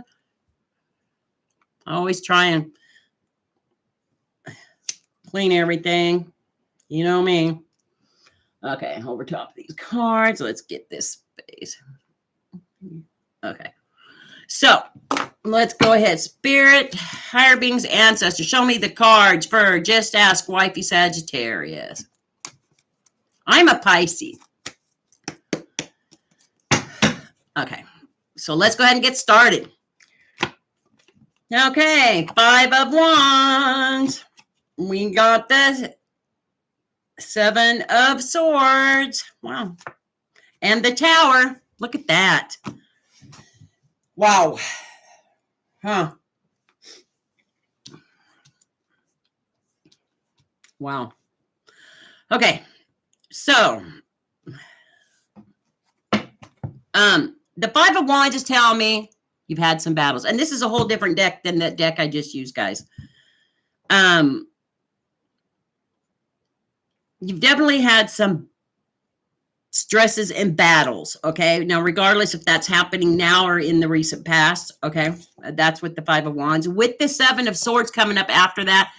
I always try and clean everything. You know me. Okay, over top of these cards. Let's get this space. Okay. So, let's go ahead. Spirit, higher beings, ancestors. Show me the cards for Just Ask Wifey Sagittarius. I'm a Pisces. Okay. So, let's go ahead and get started. Okay. 5 of Wands. We got the Seven of Swords. Wow. And the Tower. Look at that. Wow. Huh. Wow. Okay. So, the Five of Wands is telling me you've had some battles. And this is a whole different deck than that deck I just used, guys. You've definitely had some stresses and battles, okay? Now, regardless if that's happening now or in the recent past, okay? That's with the Five of Wands. With the Seven of Swords coming up after that,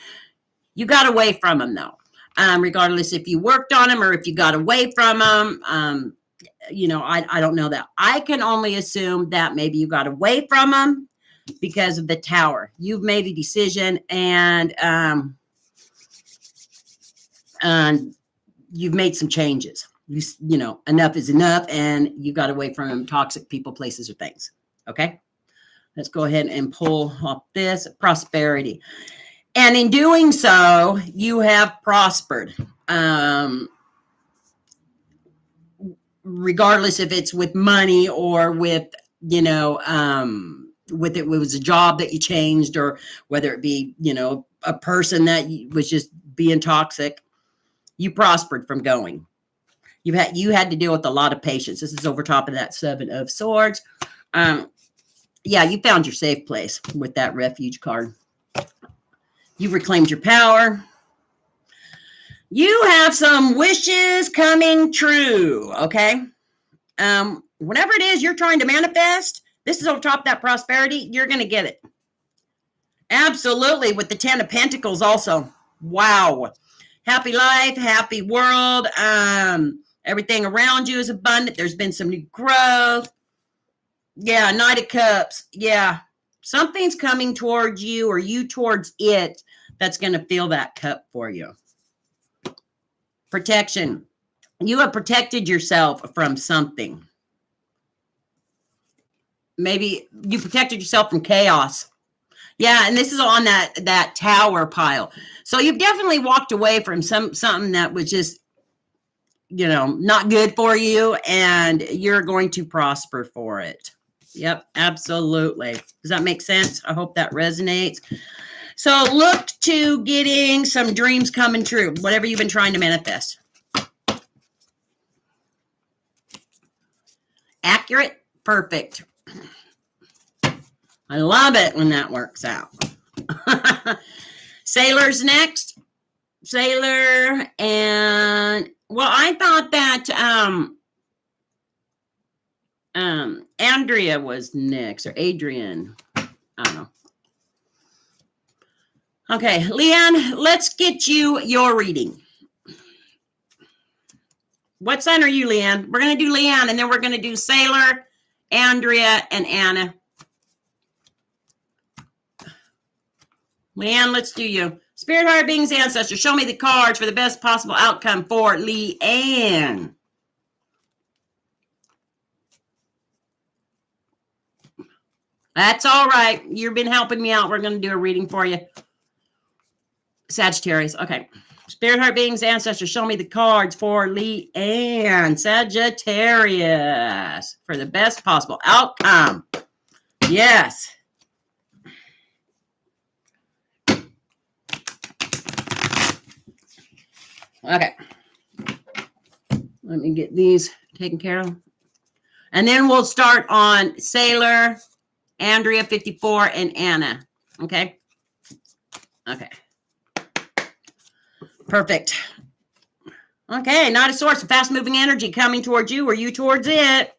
you got away from them, though. Regardless if you worked on them or if you got away from them, you know, I don't know that. I can only assume that maybe you got away from them because of the Tower. You've made a decision and you've made some changes. You know, enough is enough, and you got away from toxic people, places, or things. Okay, let's go ahead and pull off this prosperity. And in doing so, you have prospered. Regardless if it's with money or with, you know, with it was a job that you changed, or whether it be, you know, a person that was just being toxic, you prospered from going. You had to deal with a lot of patience. This is over top of that Seven of Swords. Yeah, you found your safe place with that Refuge card. You've reclaimed your power. You have some wishes coming true, okay? Whatever it is you're trying to manifest, this is over top of that prosperity, you're going to get it. Absolutely, with the Ten of Pentacles also. Wow. Happy life, happy world. Everything around you is abundant. There's been some new growth. Yeah, Knight of Cups. Yeah, something's coming towards you or you towards it that's going to fill that cup for you. Protection. You have protected yourself from something. Maybe you protected yourself from chaos. Yeah, and this is on that Tower pile. So you've definitely walked away from something that was just, you know, not good for you, and you're going to prosper for it. Yep, absolutely. Does that make sense? I hope that resonates. So look to getting some dreams coming true, whatever you've been trying to manifest. Accurate, perfect. I love it when that works out. Sailor's next. Sailor, and well, I thought that Andrea was next, or Adrian. I don't know. Okay, Leanne, let's get you your reading. What sign are you, Leanne? We're going to do Leanne, and then we're going to do Sailor, Andrea, and Anna. Leanne, let's do you. Spirit, higher beings, ancestors, show me the cards for the best possible outcome for Leanne. That's all right. You've been helping me out. We're going to do a reading for you. Sagittarius. Okay. Spirit, heart, beings, ancestors, show me the cards for Leanne. Sagittarius. For the best possible outcome. Yes. Okay. Let me get these taken care of. And then we'll start on Sailor, Andrea, 54, and Anna. Okay? Okay. Perfect. Okay, Knight of Swords, fast-moving energy coming towards you or you towards it.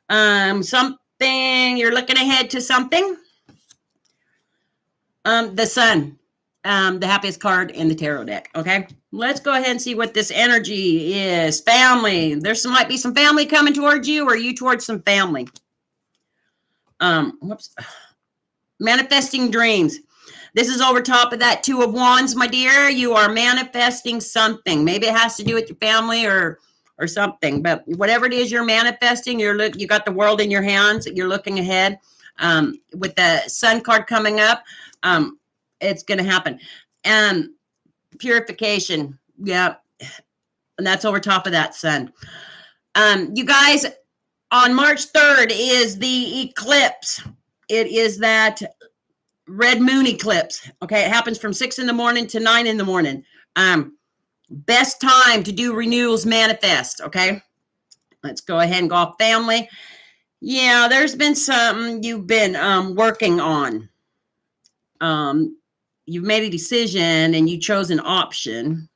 Something, you're looking ahead to something. The Sun, the happiest card in the tarot deck. Okay, let's go ahead and see what this energy is. Family. Might be some family coming towards you or you towards some family. Whoops. Manifesting dreams. This is over top of that Two of Wands, my dear. You are manifesting something. Maybe it has to do with your family or something. But whatever it is you're manifesting, you got the world in your hands. You're looking ahead. With the Sun card coming up, it's going to happen. Purification. Yeah. And that's over top of that sun. You guys, on March 3rd is the eclipse. It is that red moon eclipse. Okay, it happens from 6 in the morning to 9 in the morning. Best time to do renewals manifest. Okay, let's go ahead and go off family. Yeah, there's been something you've been working on. You've made a decision and you chose an option.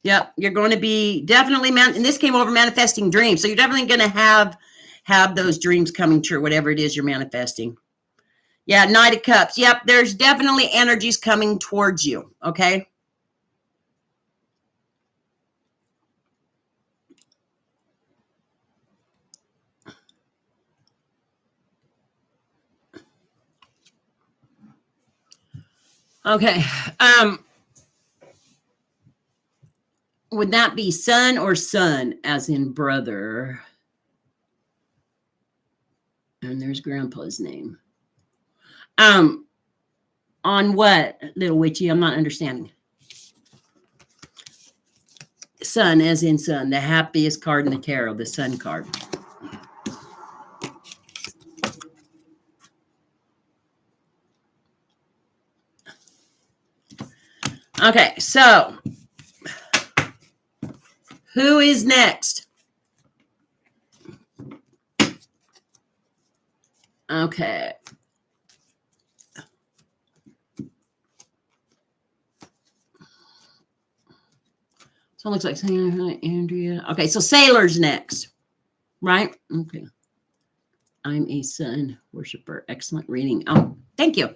Yep, you're going to be definitely, and this came over manifesting dreams. So you're definitely going to have those dreams coming true, whatever it is you're manifesting. Yeah, Knight of Cups. Yep, there's definitely energies coming towards you, okay? Okay. Would that be son or son, as in brother? And there's grandpa's name. On what, little witchy? I'm not understanding. Sun, as in sun, the happiest card in the tarot, the sun card. Okay, so who is next? Okay. So it looks like Andrea. Okay, so Sailor's next, right? Okay. I'm a sun worshiper. Excellent reading. Oh, thank you.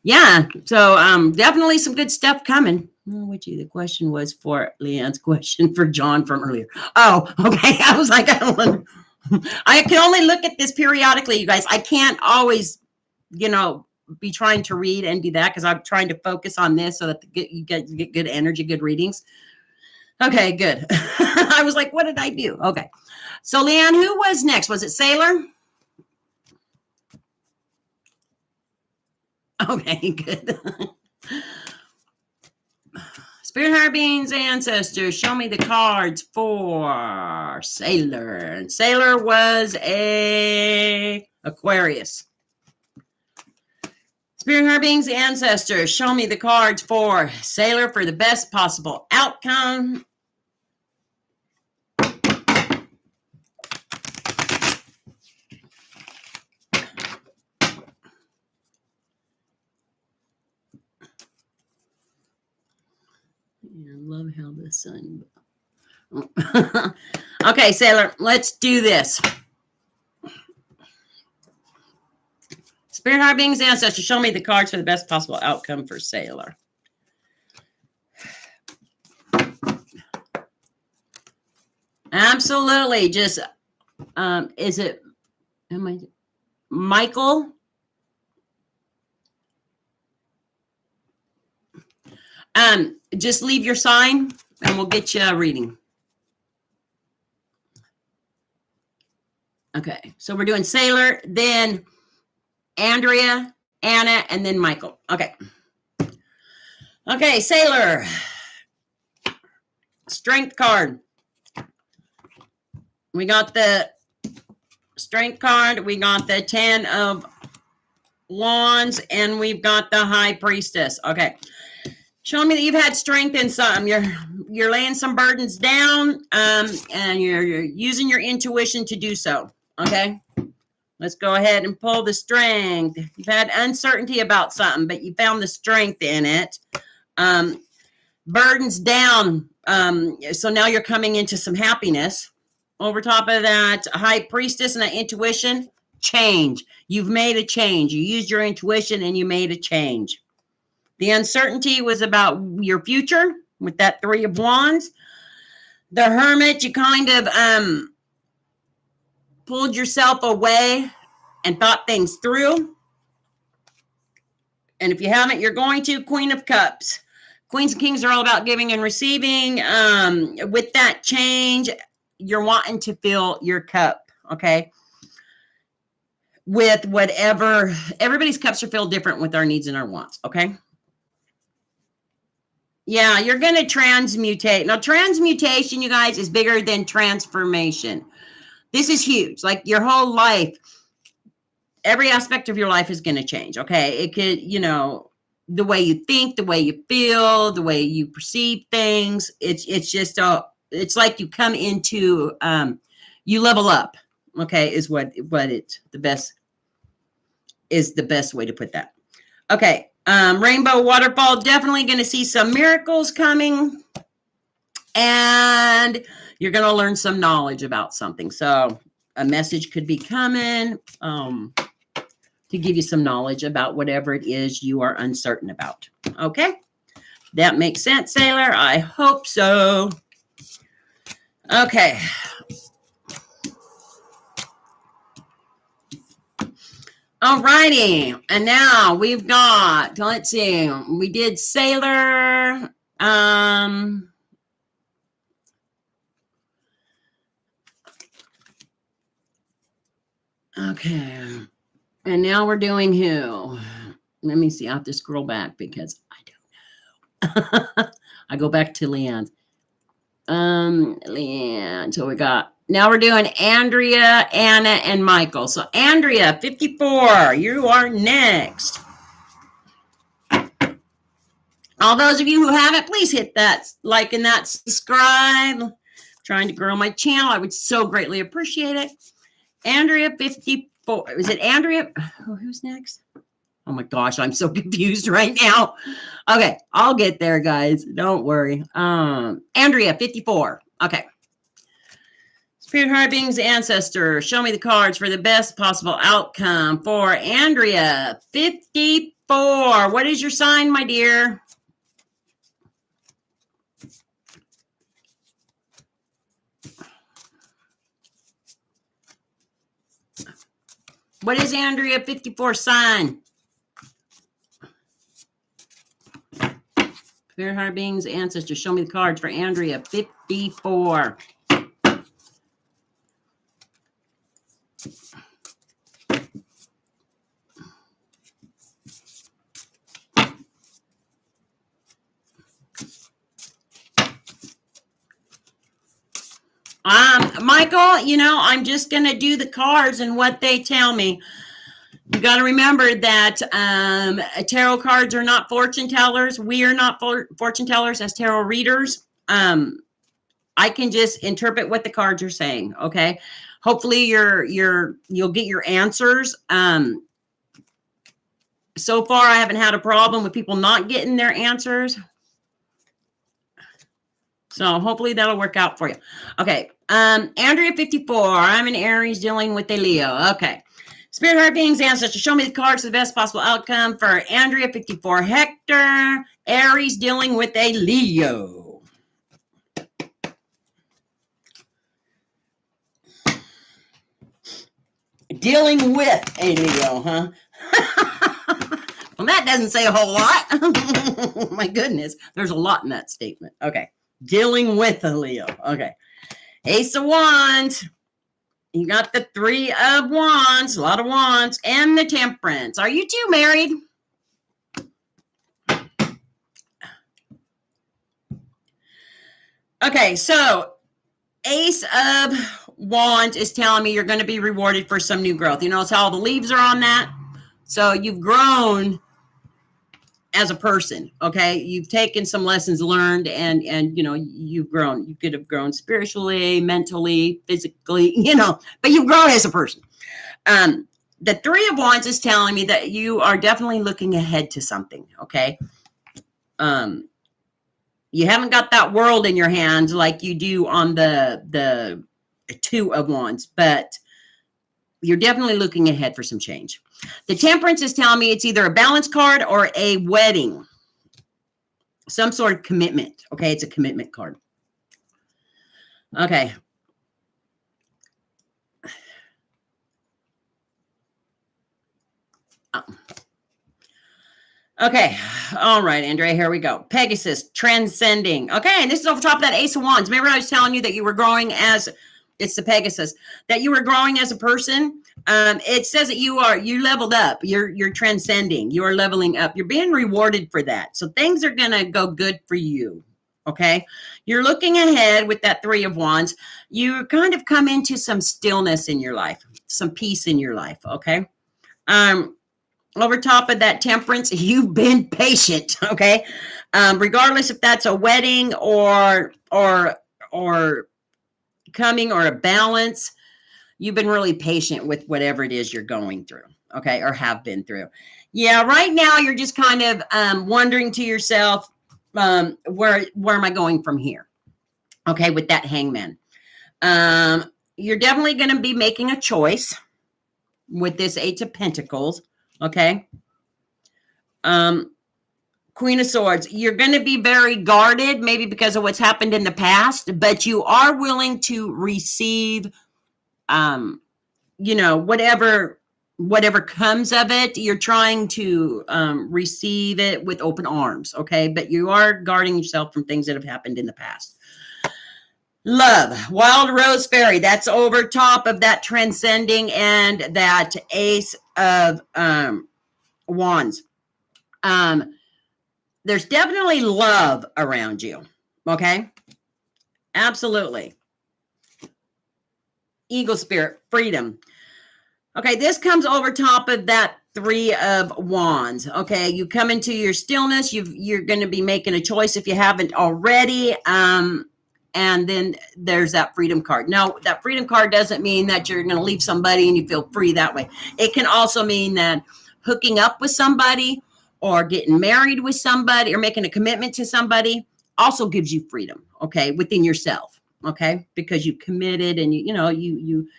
Yeah, so definitely some good stuff coming. Witchy, the question was for Leanne's question for John from earlier. Oh, okay. I was like, I can only look at this periodically, you guys. I can't always, be trying to read and do that because I'm trying to focus on this so that you get good energy, good readings. Okay, good. I was like, what did I do? Okay. So Leanne, who was next? Was it Sailor? Okay, good. Spirit, Heart, Beings, Ancestors, show me the cards for Sailor. And Sailor was a Aquarius. Spirit, Heart, Beings, Ancestors, show me the cards for Sailor for the best possible outcome. I love how the sun. Okay, Sailor, let's do this. Spirit, Heart, Beings, Ancestors, show me the cards for the best possible outcome for Sailor. Absolutely. Just, is it, Michael? Just leave your sign and we'll get you a reading. Okay, so we're doing Sailor, then Andrea, Anna, and then Michael. Okay. Okay, Sailor. Strength card. We got the Strength card. We got the 10 of Wands, and we've got the High Priestess. Okay. Showing me that you've had strength in something. You're laying some burdens down, and you're using your intuition to do so. Okay. Let's go ahead and pull the strength. You've had uncertainty about something, but you found the strength in it. Burdens down. So now you're coming into some happiness. Over top of that, High Priestess and that intuition, change. You've made a change. You used your intuition and you made a change. The uncertainty was about your future with that 3 of Wands. The Hermit, you kind of pulled yourself away and thought things through. And if you haven't, you're going to. Queen of Cups. Queens and Kings are all about giving and receiving. With that change, you're wanting to fill your cup, okay? With whatever, everybody's cups are filled different with our needs and our wants, okay? Yeah, you're going to transmutate. Now, transmutation, you guys, is bigger than transformation. This is huge. Like your whole life, every aspect of your life is going to change. Okay. It could, the way you think, the way you feel, the way you perceive things. It's just it's like you come into you level up. Okay, is what it's the best way to put that. Okay, rainbow waterfall, definitely going to see some miracles coming, and you're going to learn some knowledge about something. So a message could be coming to give you some knowledge about whatever it is you are uncertain about. Okay, that makes sense, Sailor? I hope so. Okay. All righty. And now we've got, let's see, we did Sailor. Okay. And now we're doing who? Let me see. I have to scroll back because I don't know. I go back to Leanne. Leanne. So we got, now we're doing Andrea, Anna, and Michael. So Andrea, 54, you are next. All those of you who haven't, please hit that like and that subscribe. I'm trying to grow my channel. I would so greatly appreciate it. Andrea, 54. Is it Andrea? Oh, who's next? Oh my gosh, I'm so confused right now. Okay, I'll get there, guys. Don't worry. Andrea, 54. Okay. Spirit, higher beings, ancestor, show me the cards for the best possible outcome for Andrea, 54. What is your sign, my dear? What is Andrea 54 sign? Spirit, higher beings, ancestors, show me the cards for Andrea 54. Michael, I'm just going to do the cards and what they tell me. You got to remember that tarot cards are not fortune tellers. We are not fortune tellers as tarot readers. I can just interpret what the cards are saying. Okay. Hopefully you'll get your answers. So far, I haven't had a problem with people not getting their answers. So hopefully that'll work out for you. Okay. Andrea 54. I'm an Aries dealing with a Leo. Okay. Spirit, heart, beings, ancestors, show me the cards for the best possible outcome for Andrea 54. Hector, Aries dealing with a Leo. Dealing with a Leo, huh? Well, that doesn't say a whole lot. My goodness. There's a lot in that statement. Okay. Dealing with a Leo. Okay. Ace of Wands. You got the 3 of Wands, a lot of Wands, and the Temperance. Are you two married? Okay, so Ace of Wands is telling me you're going to be rewarded for some new growth. You notice how all the leaves are on that? So you've grown as a person, okay? You've taken some lessons learned and you've grown. You could have grown spiritually, mentally, physically, but you've grown as a person. The 3 of Wands is telling me that you are definitely looking ahead to something, okay? You haven't got that world in your hands like you do on the 2 of Wands, but you're definitely looking ahead for some change. The Temperance is telling me it's either a balance card or a wedding. Some sort of commitment. Okay, it's a commitment card. Okay. Okay. All right, Andrea, here we go. Pegasus, transcending. Okay, and this is over top of that Ace of Wands. Remember I was telling you that you were growing as, it's the Pegasus, that you were growing as a person, It says that you leveled up. You're transcending. You are leveling up. You're being rewarded for that. So things are gonna go good for you. Okay. You're looking ahead with that 3 of Wands. You kind of come into some stillness in your life, some peace in your life. Okay. Over top of that Temperance, you've been patient. Okay. Regardless if that's a wedding or coming or a balance, you've been really patient with whatever it is you're going through, okay, or have been through. Yeah, right now you're just kind of wondering to yourself, where am I going from here? Okay, with that Hangman. You're definitely going to be making a choice with this 8 of Pentacles, okay? Queen of Swords, you're going to be very guarded, maybe because of what's happened in the past, but you are willing to receive whatever comes of it. You're trying to receive it with open arms, okay? But you are guarding yourself from things that have happened in the past. Love, Wild Rose Fairy, that's over top of that transcending and that Ace of Wands. There's definitely love around you, okay? Absolutely. Eagle Spirit, freedom. Okay, this comes over top of that 3 of Wands. Okay, you come into your stillness. You're going to be making a choice if you haven't already. And then there's that freedom card. Now, that freedom card doesn't mean that you're going to leave somebody and you feel free that way. It can also mean that hooking up with somebody or getting married with somebody or making a commitment to somebody also gives you freedom, okay, within yourself, okay, because you committed and you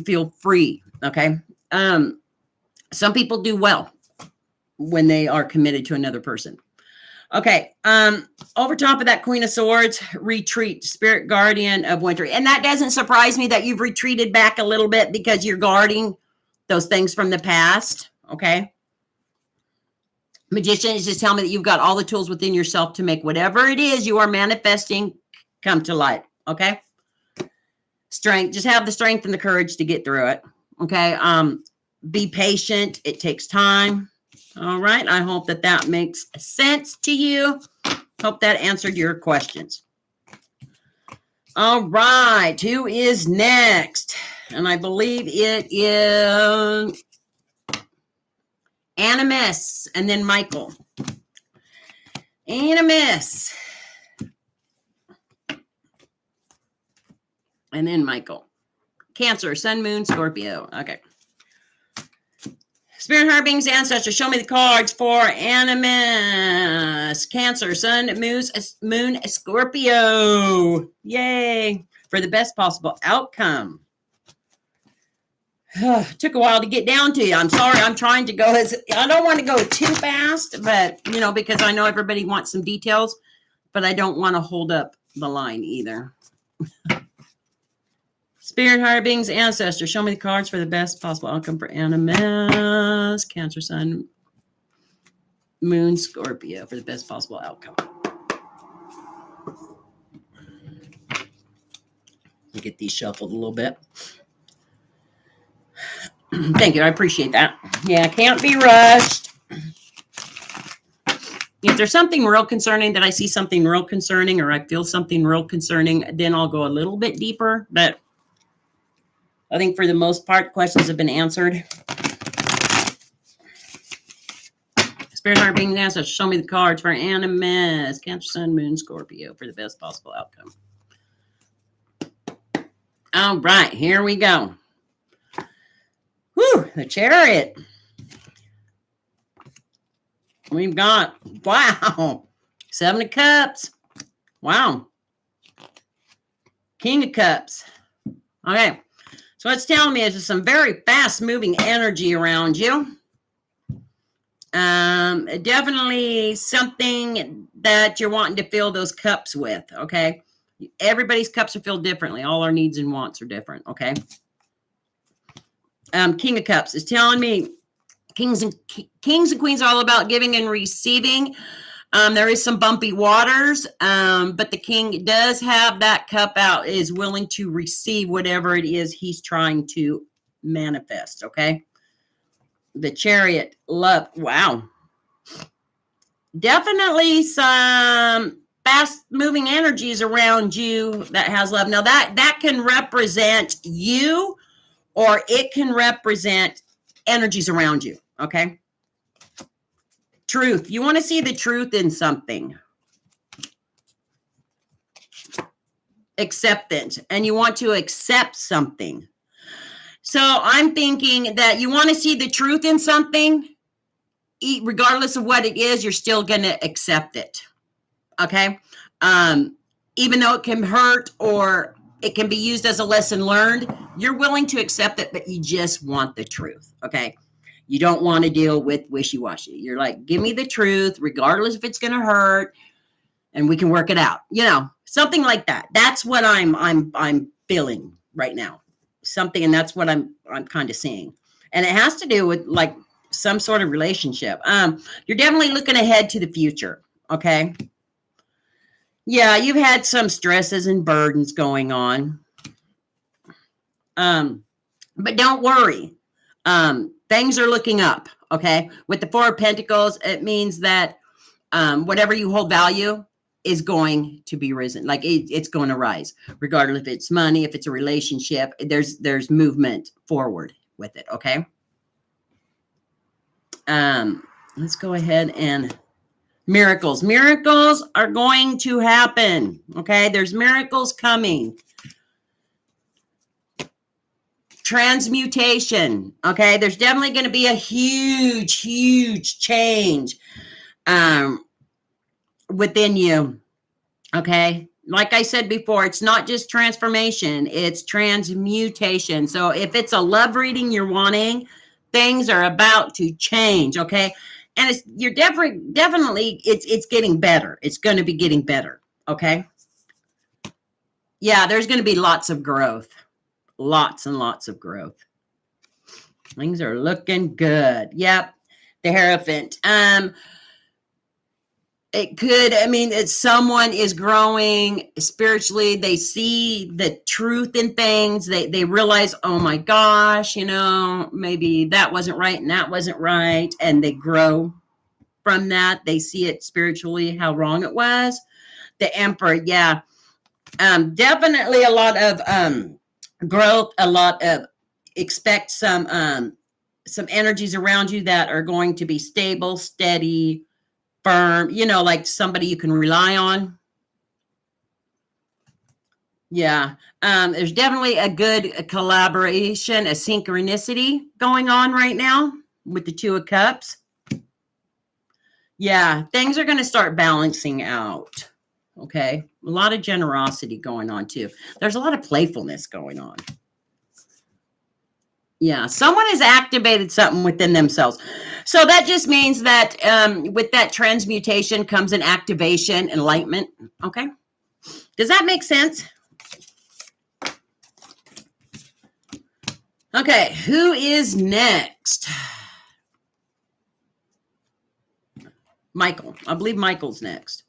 feel free, okay. Some people do well when they are committed to another person. Okay, over top of that Queen of Swords, retreat, Spirit Guardian of Winter. And that doesn't surprise me that you've retreated back a little bit because you're guarding those things from the past, okay? Magician is just telling me that you've got all the tools within yourself to make whatever it is you are manifesting come to light, okay? Strength, just have the strength and the courage to get through it, okay? Be patient. It takes time. All right. I hope that makes sense to you. Hope that answered your questions. All right. Who is next? And I believe it is Animus and then Michael. Animus. And then Michael. Cancer, Sun, Moon, Scorpio. Okay. Spirit, Heart, Beings, Ancestors, show me the cards for Animus, Cancer, Sun, Moon, Scorpio. Yay. For the best possible outcome. Took a while to get down to you. I'm sorry. I'm trying to go I don't want to go too fast, but, because I know everybody wants some details, but I don't want to hold up the line either. Spirit, Higher Beings, Ancestors, show me the cards for the best possible outcome for Animus, Cancer, Sun, Moon, Scorpio, for the best possible outcome. I'll get these shuffled a little bit. Thank you. I appreciate that. Yeah, can't be rushed. If there's something real concerning that I see something real concerning or I feel something real concerning, then I'll go a little bit deeper, but I think for the most part, questions have been answered. Spirit, Heart, Beings, Ancestors, show me the cards for Animus, Cancer, Sun, Moon, Scorpio for the best possible outcome. All right, here we go. Whew, the Chariot. We've got, wow, 7 of Cups. Wow. King of Cups. Okay. So what's telling me is there's some very fast-moving energy around you. Definitely something that you're wanting to fill those cups with, okay? Everybody's cups are filled differently. All our needs and wants are different, okay? King of Cups is telling me kings and queens are all about giving and receiving. There is some bumpy waters, but the king does have that cup out, is willing to receive whatever it is he's trying to manifest, okay? The Chariot, love, wow. Definitely some fast moving energies around you that has love. Now that can represent you, or it can represent energies around you, okay? Truth. You want to see the truth in something. Acceptance. And you want to accept something. So I'm thinking that you want to see the truth in something, regardless of what it is, you're still going to accept it. Okay? Even though it can hurt or it can be used as a lesson learned, you're willing to accept it, but you just want the truth. Okay? You don't want to deal with wishy-washy. You're like, give me the truth, regardless if it's going to hurt, and we can work it out. You know, something like that. That's what I'm feeling right now. Something, and that's what I'm kind of seeing. And it has to do with like some sort of relationship. You're definitely looking ahead to the future. Okay. Yeah, you've had some stresses and burdens going on. But don't worry. Things are looking up. Okay. With the Four of Pentacles, it means that whatever you hold value is going to be risen. Like it's going to rise, regardless if it's money, if it's a relationship. There's movement forward with it. Okay. Let's go ahead and miracles. Miracles are going to happen. Okay. There's miracles coming. Transmutation. Okay. There's definitely going to be a huge change within you. Okay. Like I said before, it's not just transformation, it's transmutation. So if it's a love reading you're wanting, things are about to change. Okay. And you're definitely it's getting better. It's going to be getting better. Okay. Yeah, there's going to be lots of growth. Lots and lots of growth. Things are looking good. Yep. The Hierophant. It could, I mean, someone is growing spiritually. They see the truth in things. They realize, oh my gosh, you know, maybe that wasn't right and that wasn't right. And they grow from that. They see it spiritually, how wrong it was. The Emperor, yeah. Definitely a lot of growth, a lot of, expect some energies around you that are going to be stable, steady, firm, you know, like somebody you can rely on. Yeah. There's definitely a good collaboration, a synchronicity going on right now with the Two of Cups. Yeah. Things are going to start balancing out. Okay. A lot of generosity going on too. There's a lot of playfulness going on. Yeah, someone has activated something within themselves. So that just means that with that transmutation comes an activation, enlightenment. Okay. Does that make sense? Okay, who is next? Michael. I believe Michael's next.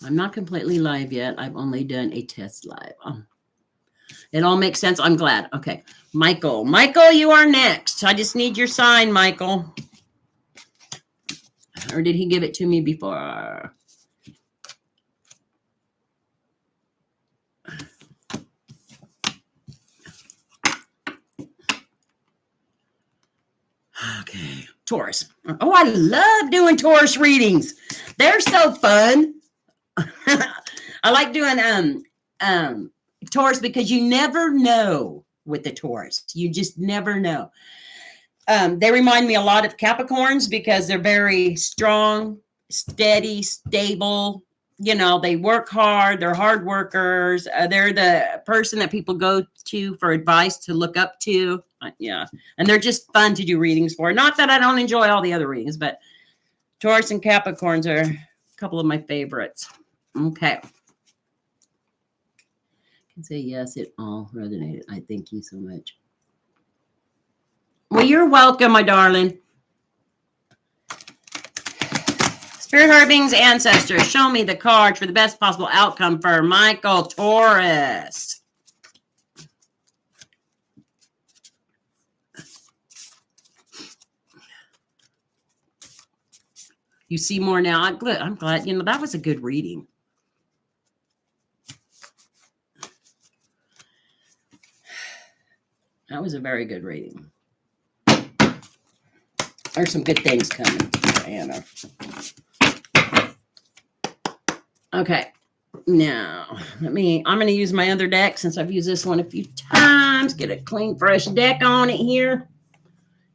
I'm not completely live yet. I've only done a test live. Oh. It all makes sense. I'm glad. Okay. Michael. Michael, you are next. I just need your sign, Michael. Or did he give it to me before? Okay. Taurus. Oh, I love doing Taurus readings. They're so fun. I like doing Taurus because you never know with the Taurus. You just never know. They remind me a lot of Capricorns because they're very strong, steady, stable. You know, they work hard. They're hard workers. They're the person that people go to for advice, to look up to. Yeah. And they're just fun to do readings for. Not that I don't enjoy all the other readings, but Taurus and Capricorns are a couple of my favorites. Okay. I can say yes, it all resonated. I thank you so much. Well, you're welcome, my darling. Let's Spirit Heart Beings, ancestors, show me the cards for the best possible outcome for Michael Taurus. You see more now. I'm glad. You know, that was a good reading. That was a very good reading. There's some good things coming, Diana. Okay. Now, I'm going to use my other deck since I've used this one a few times. Get a clean, fresh deck on it here.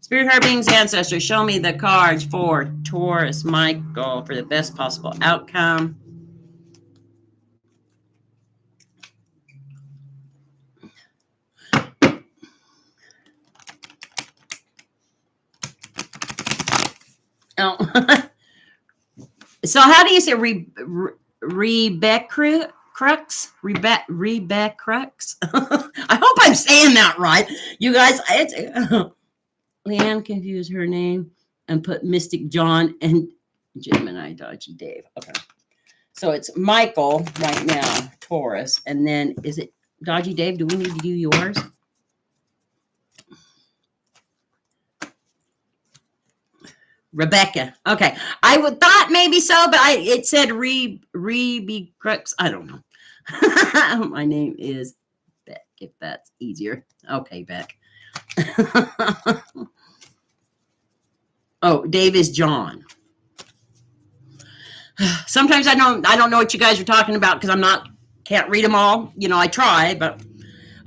Spirit Heart Beings, ancestors, show me the cards for Taurus Michael for the best possible outcome. Oh, so how do you say Rebecca Crux? Rebecca Crux? I hope I'm saying that right. You guys, Leanne confused her name and put Mystic John and Gemini Dodgy Dave. Okay. So it's Michael right now, Taurus. And then is it Dodgy Dave? Do we need to do yours? Rebecca. Okay. I would thought maybe so, but it said Rebe Crux. I don't know. My name is Beck, if that's easier. Okay, Beck. Oh, Dave is John. Sometimes I don't know what you guys are talking about because can't read them all. You know, I try, but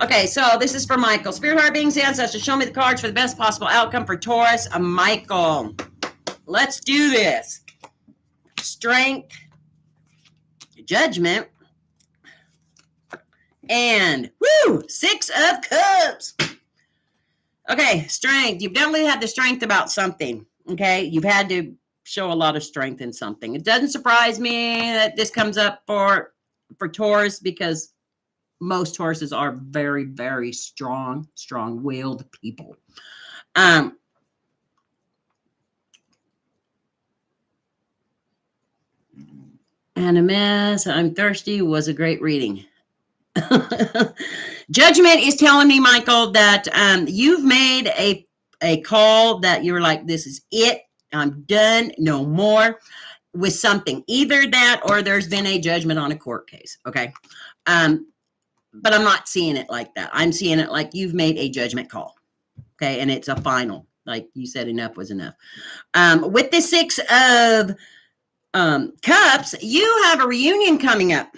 okay. So this is for Michael. Spirit Heart Beings, ancestors, show me the cards for the best possible outcome for Taurus. Michael. Let's do this. Strength, Judgment, and woo, 6 of Cups. Okay, strength. You've definitely had the strength about something. Okay, you've had to show a lot of strength in something. It doesn't surprise me that this comes up for Taurus because most Tauruses are very, very strong-willed people. And a mess. I'm thirsty was a great reading. Judgment is telling me, Michael, that you've made a call that you're like, this is it. I'm done. No more with something. Either that or there's been a judgment on a court case. Okay. But I'm not seeing it like that. I'm seeing it like you've made a judgment call. Okay. And it's a final. Like you said, enough was enough. With the 6 of Cups, you have a reunion coming up.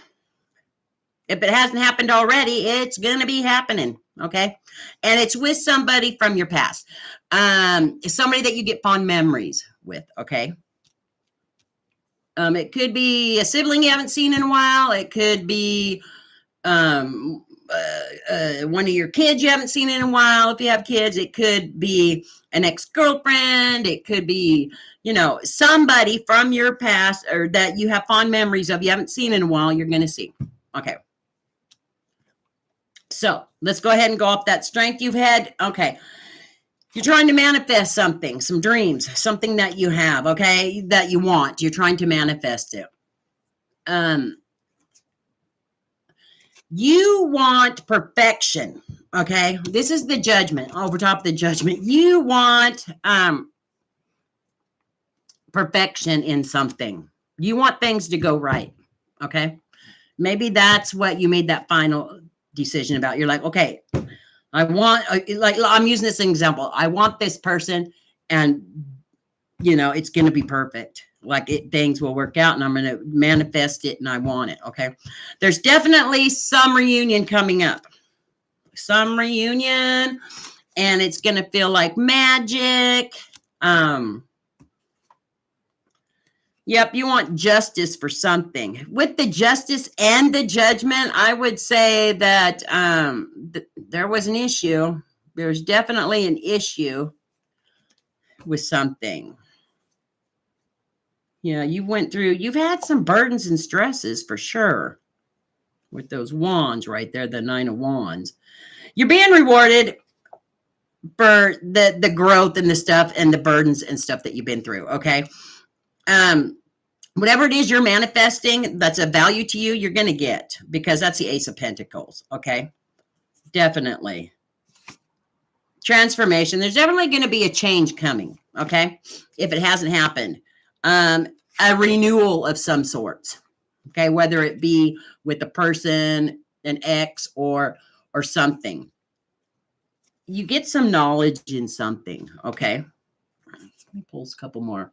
If it hasn't happened already, it's going to be happening. Okay. And it's with somebody from your past. Somebody that you get fond memories with. Okay. It could be a sibling you haven't seen in a while. It could be one of your kids you haven't seen in a while. If you have kids, it could be an ex-girlfriend. It could be, somebody from your past or that you have fond memories of you haven't seen in a while, you're going to see. Okay. So let's go ahead and go off that strength you've had. Okay. You're trying to manifest something, some dreams, something that you have, okay, that you want. You're trying to manifest it. You want perfection, okay? This is the judgment, over top of the judgment. You want perfection in something. You want things to go right, okay? Maybe that's what you made that final decision about. You're like, okay, I want, like, I'm using this example. I want this person and, it's going to be perfect. Like things will work out and I'm going to manifest it and I want it. Okay. There's definitely some reunion coming up. Some reunion and it's going to feel like magic. Yep, you want justice for something. With the justice and the judgment, I would say that there was an issue. There's definitely an issue with something. Yeah, you've had some burdens and stresses for sure. With those wands right there, the 9 of Wands. You're being rewarded for the growth and the stuff and the burdens and stuff that you've been through, okay? Whatever it is you're manifesting that's of value to you, you're going to get, because that's the Ace of Pentacles. Okay. Definitely. Transformation. There's definitely going to be a change coming. Okay. If it hasn't happened, a renewal of some sorts. Okay. Whether it be with a person, an ex, or something. You get some knowledge in something. Okay. Let me pull a couple more.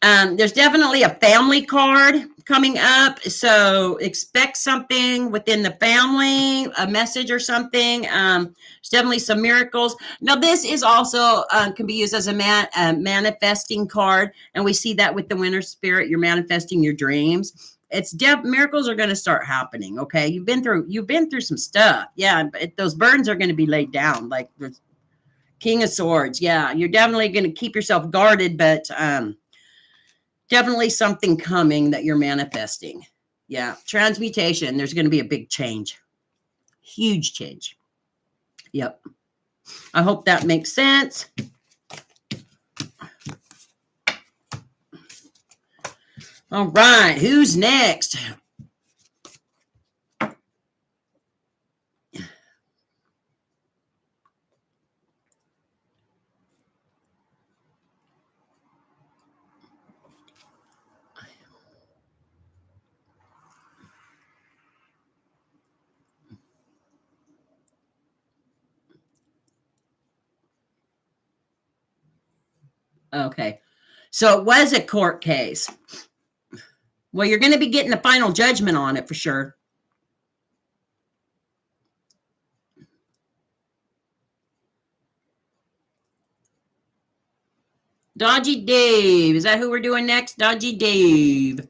There's definitely a family card coming up. So expect something within the family, a message or something. There's definitely some miracles. Now, this is also can be used as a manifesting card. And we see that with the winter spirit. You're manifesting your dreams. It's miracles are going to start happening. Okay. You've been through some stuff. Yeah. But those burdens are going to be laid down. Like the King of Swords. Yeah. You're definitely going to keep yourself guarded, but, definitely something coming that you're manifesting. Yeah. Transmutation. There's going to be a big change. Huge change. Yep. I hope that makes sense. All right. Who's next? Okay. So it was a court case. Well, you're going to be getting a final judgment on it for sure. Dodgy Dave. Is that who we're doing next? Dodgy Dave.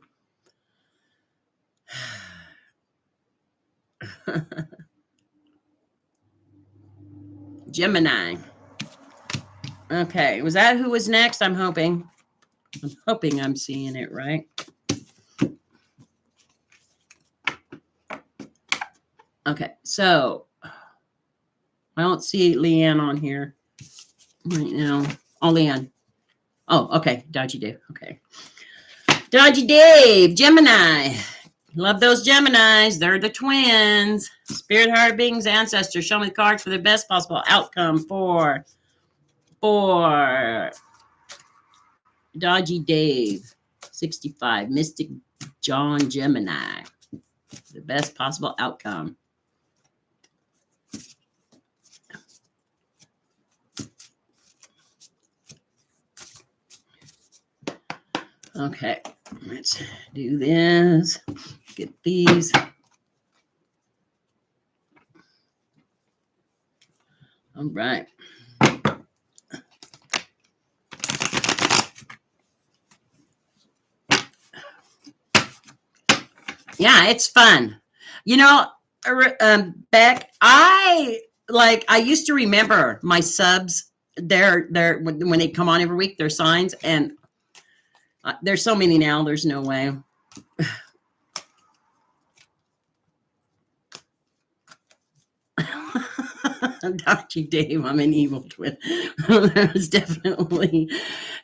Gemini. Okay. Was that who was next? I'm hoping I'm seeing it right. Okay. So I don't see Leanne on here right now. Oh, Leanne. Oh, okay. Dodgy Dave. Okay. Dodgy Dave, Gemini. Love those Geminis. They're the twins. Spirit, heart, beings, ancestors. Show me the cards for the best possible outcome for Dodgy Dave, 65. Mystic John Gemini. The best possible outcome. Okay, let's do this. Get these. All right. Yeah, it's fun. You know, Beck, I used to remember my subs, their when they come on every week, their signs, and there's so many now, there's no way. Dodgy Dave, I'm an evil twin. There's definitely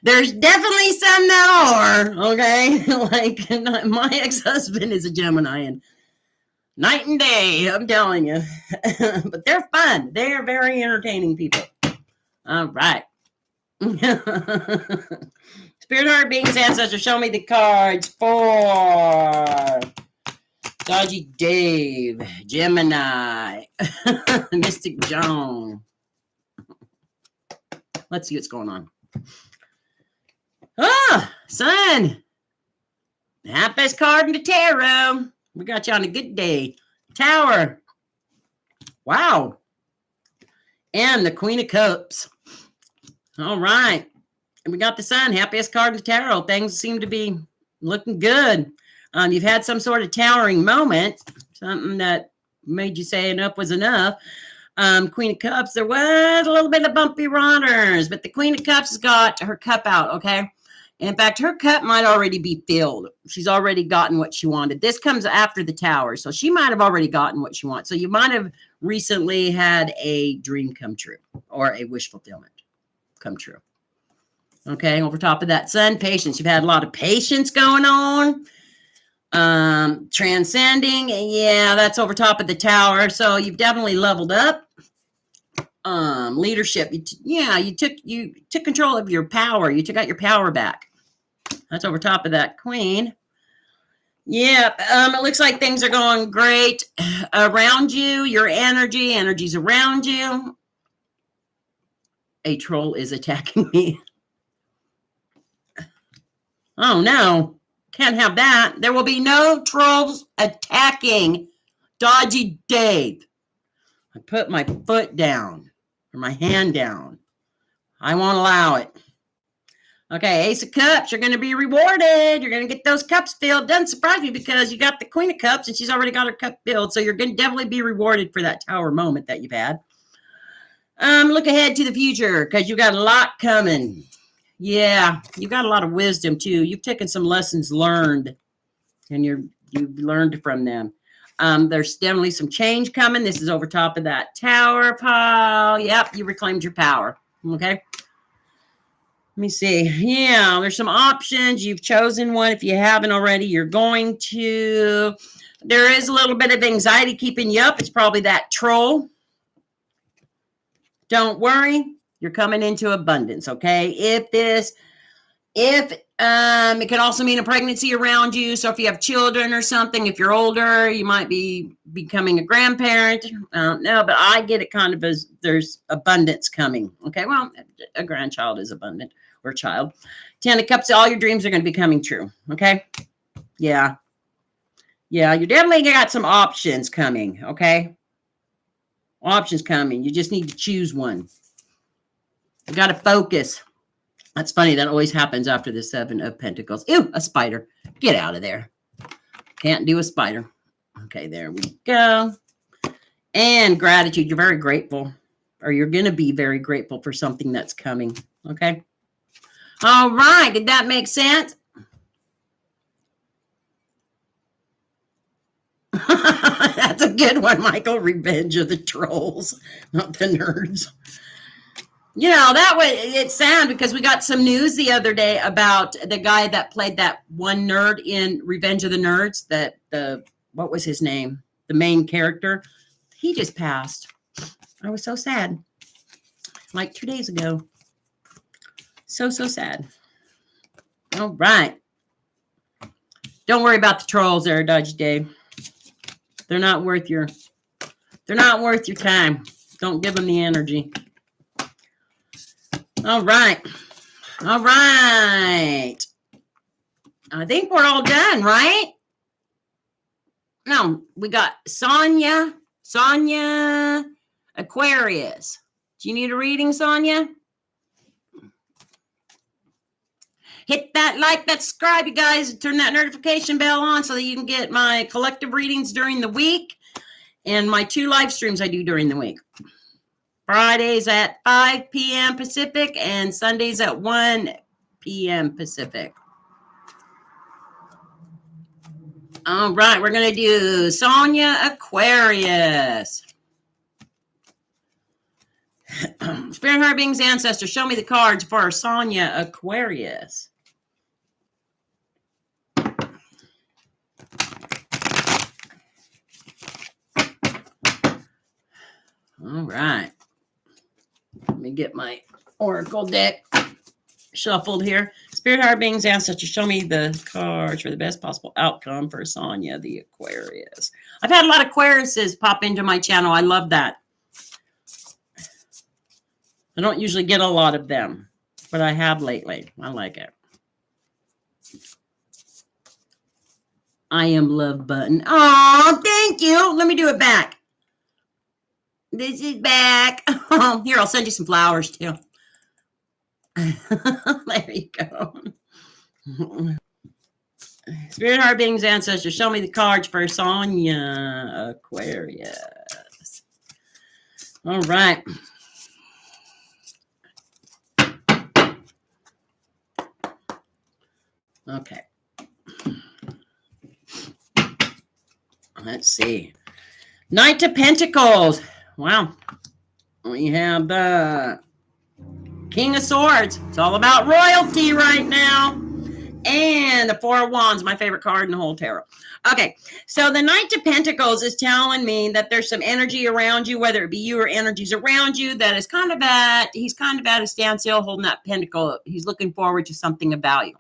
some that are, okay? Like, my ex-husband is a Gemini, and night and day, I'm telling you. But they're fun. They are very entertaining people. All right. Spirit, heart, beings, ancestors, show me the cards for Dodgy Dave, Gemini, Mystic John. Let's see what's going on. Sun. Happiest card in the tarot. We got you on a good day. Tower. Wow. And the Queen of Cups. All right. And we got the Sun. Happiest card in the tarot. Things seem to be looking good. You've had some sort of towering moment. Something that made you say enough was enough. Queen of Cups. There was a little bit of bumpy waters. But the Queen of Cups has got her cup out, okay? In fact, her cup might already be filled. She's already gotten what she wanted. This comes after the Tower, so she might have already gotten what she wants. So you might have recently had a dream come true or a wish fulfillment come true. Okay, over top of that Sun, patience. You've had a lot of patience going on. Transcending, yeah, that's over top of the Tower. So you've definitely leveled up. Leadership, you took control of your power. You got your power back. That's over top of that Queen. Yeah, it looks like things are going great around you. Your energy's around you. A troll is attacking me. Oh no, can't have that. There will be no trolls attacking Dodgy Dave. I put my foot down or my hand down. I won't allow it. Okay, Ace of Cups, you're going to be rewarded. You're going to get those cups filled. Doesn't surprise me because you got the Queen of Cups and she's already got her cup filled. So you're going to definitely be rewarded for that Tower moment that you've had. Look ahead to the future because you got a lot coming. Yeah, you got a lot of wisdom too. You've taken some lessons learned and you've learned from them. There's definitely some change coming. This is over top of that Tower pile. Yep, you reclaimed your power. Okay. Let me see. Yeah, there's some options. You've chosen one. If you haven't already, you're going to. There is a little bit of anxiety keeping you up. It's probably that troll. Don't worry. You're coming into abundance, okay? It can also mean a pregnancy around you. So if you have children or something, if you're older, you might be becoming a grandparent. I don't know, but I get it kind of as there's abundance coming. Okay, well, a grandchild is abundant or child. 10 of Cups, all your dreams are going to be coming true. Okay, yeah, you definitely got some options coming. Okay, options coming. You just need to choose one. You got to focus. That's funny. That always happens after the 7 of Pentacles. Ew, a spider. Get out of there. Can't do a spider. Okay, there we go. And gratitude. You're very grateful. Or you're going to be very grateful for something that's coming. Okay. All right. Did that make sense? That's a good one, Michael. Revenge of the Trolls, not the nerds. You know, that way it's sad because we got some news the other day about the guy that played that one nerd in Revenge of the Nerds. What was his name? The main character. He just passed. I was so sad. Like 2 days ago. So sad. All right. Don't worry about the trolls there, Dodgy Dave. They're not worth your time. Don't give them the energy. All right. I think we're all done, right? No, we got Sonia, Aquarius. Do you need a reading, Sonia? Hit that like, that subscribe, you guys. Turn that notification bell on so that you can get my collective readings during the week and my 2 live streams I do during the week. Fridays at 5 p.m. Pacific and Sundays at 1 p.m. Pacific. All right, we're going to do Sonia Aquarius. Spirit, heart, beings, ancestors, show me the cards for Sonia Aquarius. All right. Let me get my oracle deck shuffled here. Spirit, heart, beings, ancestors, show me the cards for the best possible outcome for Sonia the Aquarius. I've had a lot of Aquariuses pop into my channel. I love that. I don't usually get a lot of them, but I have lately. I like it. I am love button. Oh, thank you. Let me do it back. This is back. Oh, here, I'll send you some flowers too. There you go. Spirit, heart, beings, ancestors, show me the cards for Sonia Aquarius. All right. Okay. Let's see. Knight of Pentacles. Wow. We have King of Swords. It's all about royalty right now. And the Four of Wands, my favorite card in the whole tarot. Okay, so the Knight of Pentacles is telling me that there's some energy around you, whether it be you or energies around you, that is he's kind of at a standstill holding that pentacle. He's looking forward to something of value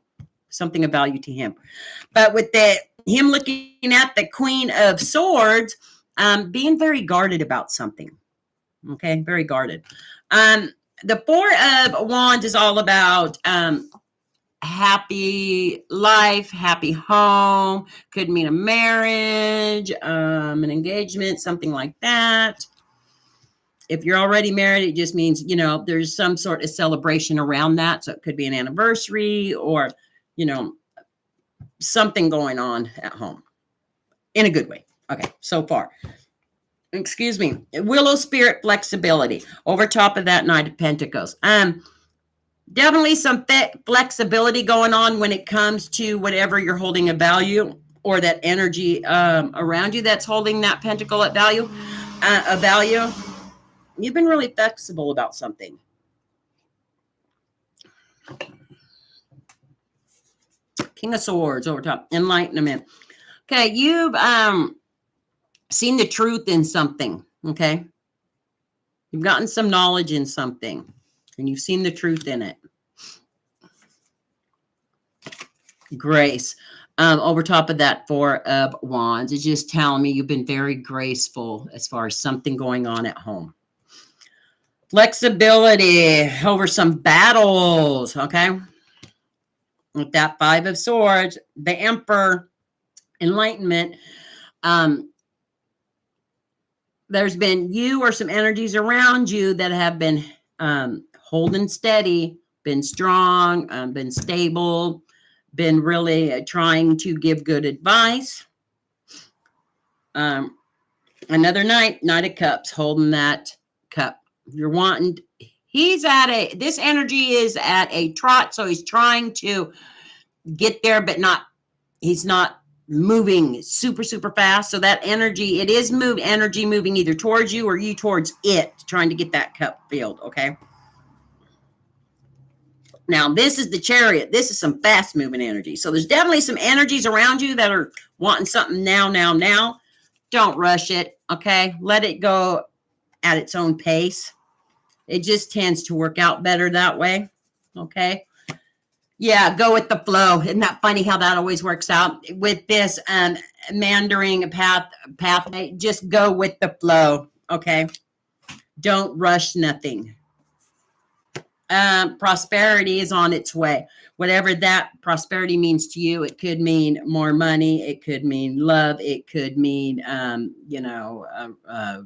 to him. But with him looking at the Queen of Swords, being very guarded about something. Okay, very guarded. The Four of Wands is all about happy life, happy home. Could mean a marriage, an engagement, something like that. If you're already married, it just means, there's some sort of celebration around that. So it could be an anniversary or, something going on at home in a good way. Okay, so far. Excuse me. Willow Spirit flexibility over top of that Knight of Pentacles. Definitely some flexibility going on when it comes to whatever you're holding a value or that energy around you that's holding that pentacle at value. You've been really flexible about something. King of Swords over top. Enlightenment. Okay, you've seen the truth in something. Okay. You've gotten some knowledge in something. And you've seen the truth in it. Grace. Over top of that Four of Wands. It's just telling me you've been very graceful as far as something going on at home. Flexibility over some battles. Okay. With that Five of Swords. The Emperor. Enlightenment. There's been you or some energies around you that have been holding steady, been strong, been stable, been really trying to give good advice. Another Knight of Cups, holding that cup. You're wanting, this energy is at a trot, so he's trying to get there, but he's not moving super, super fast. So that energy, it is energy moving either towards you or you towards it, trying to get that cup filled, okay? Now, this is the Chariot. This is some fast moving energy. So there's definitely some energies around you that are wanting something now. Don't rush it, okay? Let it go at its own pace. It just tends to work out better that way, okay? Yeah, go with the flow. Isn't that funny how that always works out? With this meandering pathway, just go with the flow, okay? Don't rush nothing. Prosperity is on its way. Whatever that prosperity means to you, it could mean more money. It could mean love. It could mean,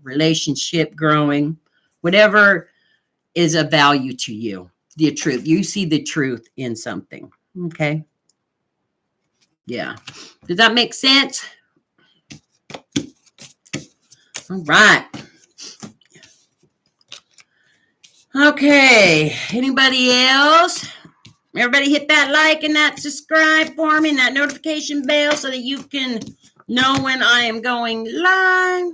relationship growing. Whatever is of value to you. The truth. You see the truth in something. Okay. Yeah. Does that make sense? All right. Okay. Anybody else? Everybody hit that like and that subscribe for me and that notification bell so that you can know when I am going live.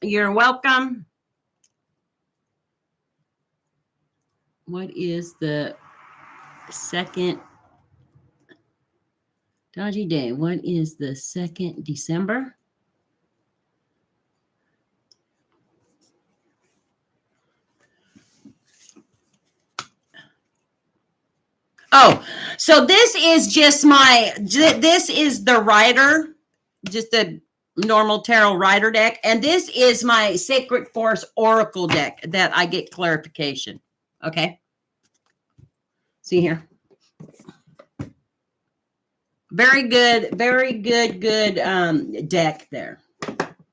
You're welcome. What is the second dodgy day? What is the 2nd December? Oh, so this is just this is the Rider, just the normal tarot Rider deck. And this is my Sacred Force Oracle deck that I get clarification. Okay. See here. Very good deck there.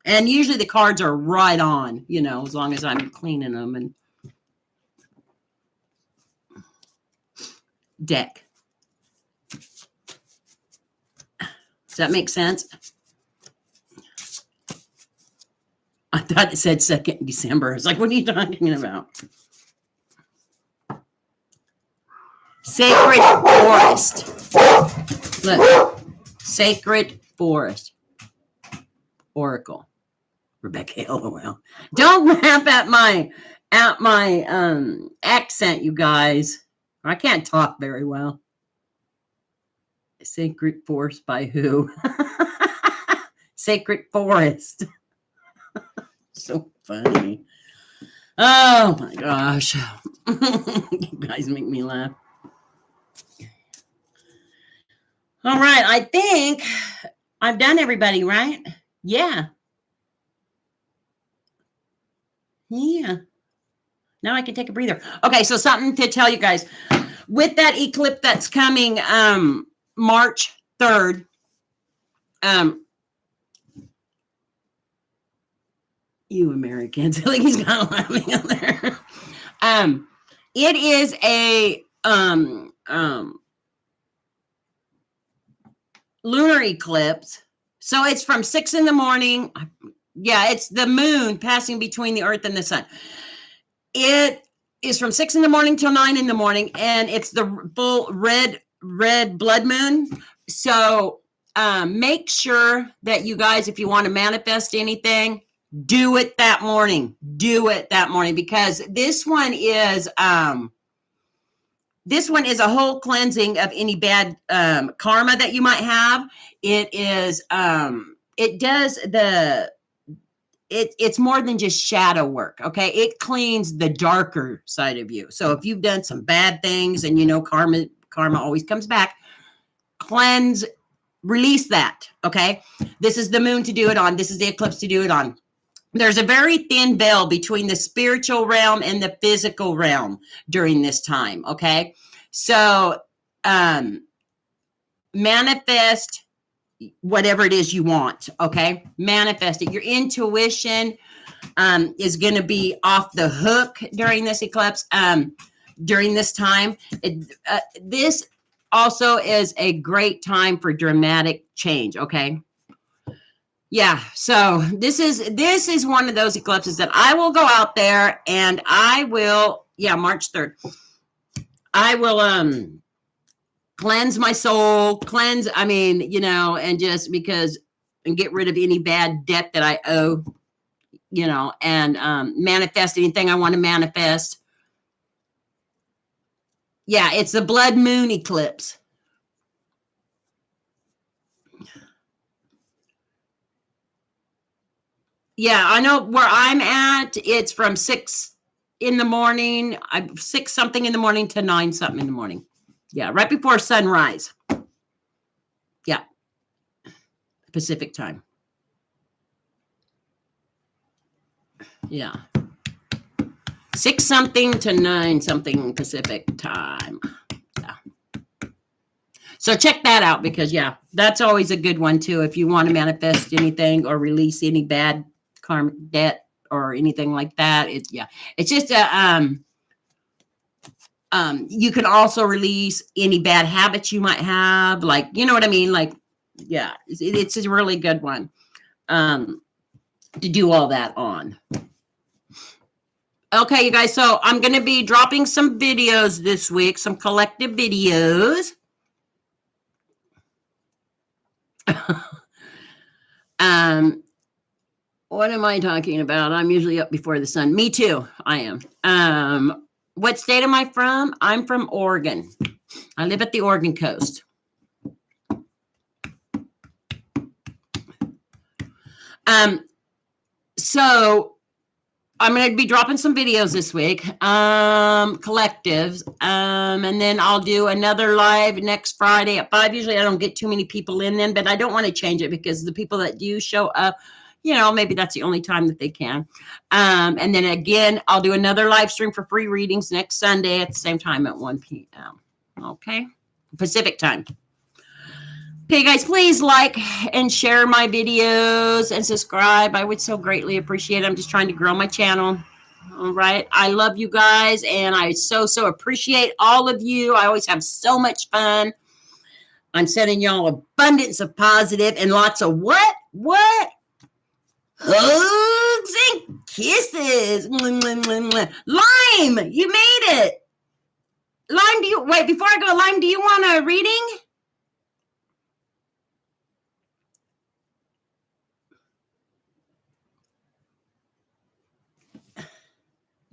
And usually the cards are right on, as long as I'm cleaning them and deck. Does that make sense? I thought it said 2nd December. It's like, what are you talking about? Sacred Forest. Look. Sacred Forest. Oracle. Rebecca, LOL. Don't laugh at my out my accent, you guys. I can't talk very well. Sacred Forest by who? Sacred Forest. So funny. Oh my gosh. You guys make me laugh. All right. I think I've done everybody, right? Yeah. Yeah. Now I can take a breather. Okay. So something to tell you guys with that eclipse that's coming March 3rd. You Americans, like he's kind of laughing out there. It is a lunar eclipse. So it's from 6 in the morning. Yeah, it's the moon passing between the earth and the sun. It is from 6 in the morning till 9 in the morning, and it's the full red blood moon. So make sure that you guys, if you want to manifest anything, do it that morning. Do it that morning, because this one is a whole cleansing of any bad karma that you might have. It is it's more than just shadow work. Okay, it cleans the darker side of you. So if you've done some bad things, and you know karma always comes back, cleanse, release that. Okay, this is the moon to do it on. This is the eclipse to do it on. There's a very thin veil between the spiritual realm and the physical realm during this time. Okay, so manifest whatever it is you want. Okay, manifest it. Your intuition is going to be off the hook during this eclipse. During this time, this also is a great time for dramatic change. Okay. Yeah, so this is one of those eclipses that I will go out there and I will, March 3rd. I will cleanse my soul, and just and get rid of any bad debt that I owe, and manifest anything I want to manifest. Yeah, it's the blood moon eclipse. Yeah, I know where I'm at. It's from 6 in the morning, 6 something in the morning to 9 something in the morning. Yeah, right before sunrise. Yeah, Pacific time. Yeah. 6 something to 9 something Pacific time. Yeah. So check that out, because that's always a good one too. If you want to manifest anything or release any bad karmic debt or anything like that, it's just you can also release any bad habits you might have, like, you know what I mean? Like, it's a really good one to do all that on. Okay, you guys, so I'm going to be dropping some videos this week, some collective videos. What am I talking about? I'm usually up before the sun. Me too. I am. What state am I from? I'm from Oregon. I live at the Oregon coast. So I'm going to be dropping some videos this week, collectives, and then I'll do another live next Friday at 5. Usually I don't get too many people in then, but I don't want to change it, because the people that do show up, maybe that's the only time that they can. And then again, I'll do another live stream for free readings next Sunday at the same time at 1 p.m. Okay, Pacific time. Okay, guys, please like and share my videos and subscribe. I would so greatly appreciate it. I'm just trying to grow my channel. All right. I love you guys, and I so appreciate all of you. I always have so much fun. I'm sending y'all abundance of positive and lots of what? Hugs and kisses. Lime, you made it. Lime, before I go, Lime, do you want a reading?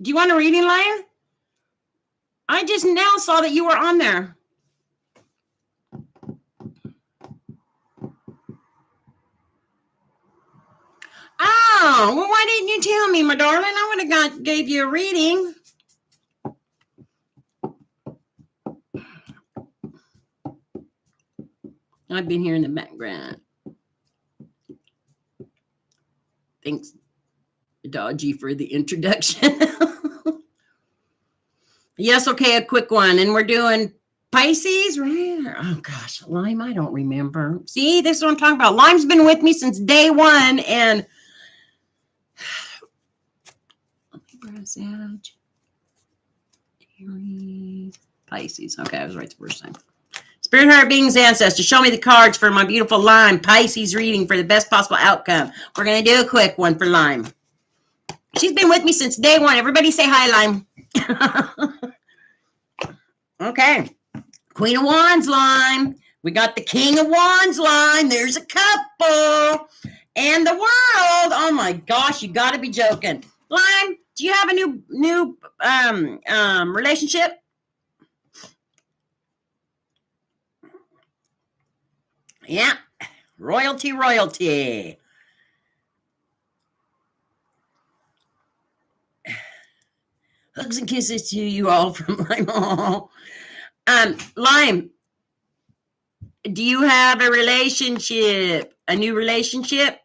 Do you want a reading, Lion? I just now saw that you were on there. Oh, well, why didn't you tell me, my darling? I would have gave you a reading. I've been here in the background. Thanks, Dodgy, for the introduction. Yes, okay, a quick one. And we're doing Pisces, right? Oh, gosh, Lime, I don't remember. See, this is what I'm talking about. Lime's been with me since day one, and Pisces. Okay, I was right the first time. Spirit, heart, beings, ancestors, show me the cards for my beautiful Lime Pisces reading for the best possible outcome. We're going to do a quick one for Lime. She's been with me since day one. Everybody say hi, Lime. Okay. Queen of Wands, Lime. We got the King of Wands, Lime. There's a couple. And the world. Oh, my gosh. You got to be joking. Lime, do you have a new relationship? Yeah. Royalty. Hugs and kisses to you all from Lime. Lime, do you have a relationship? A new relationship?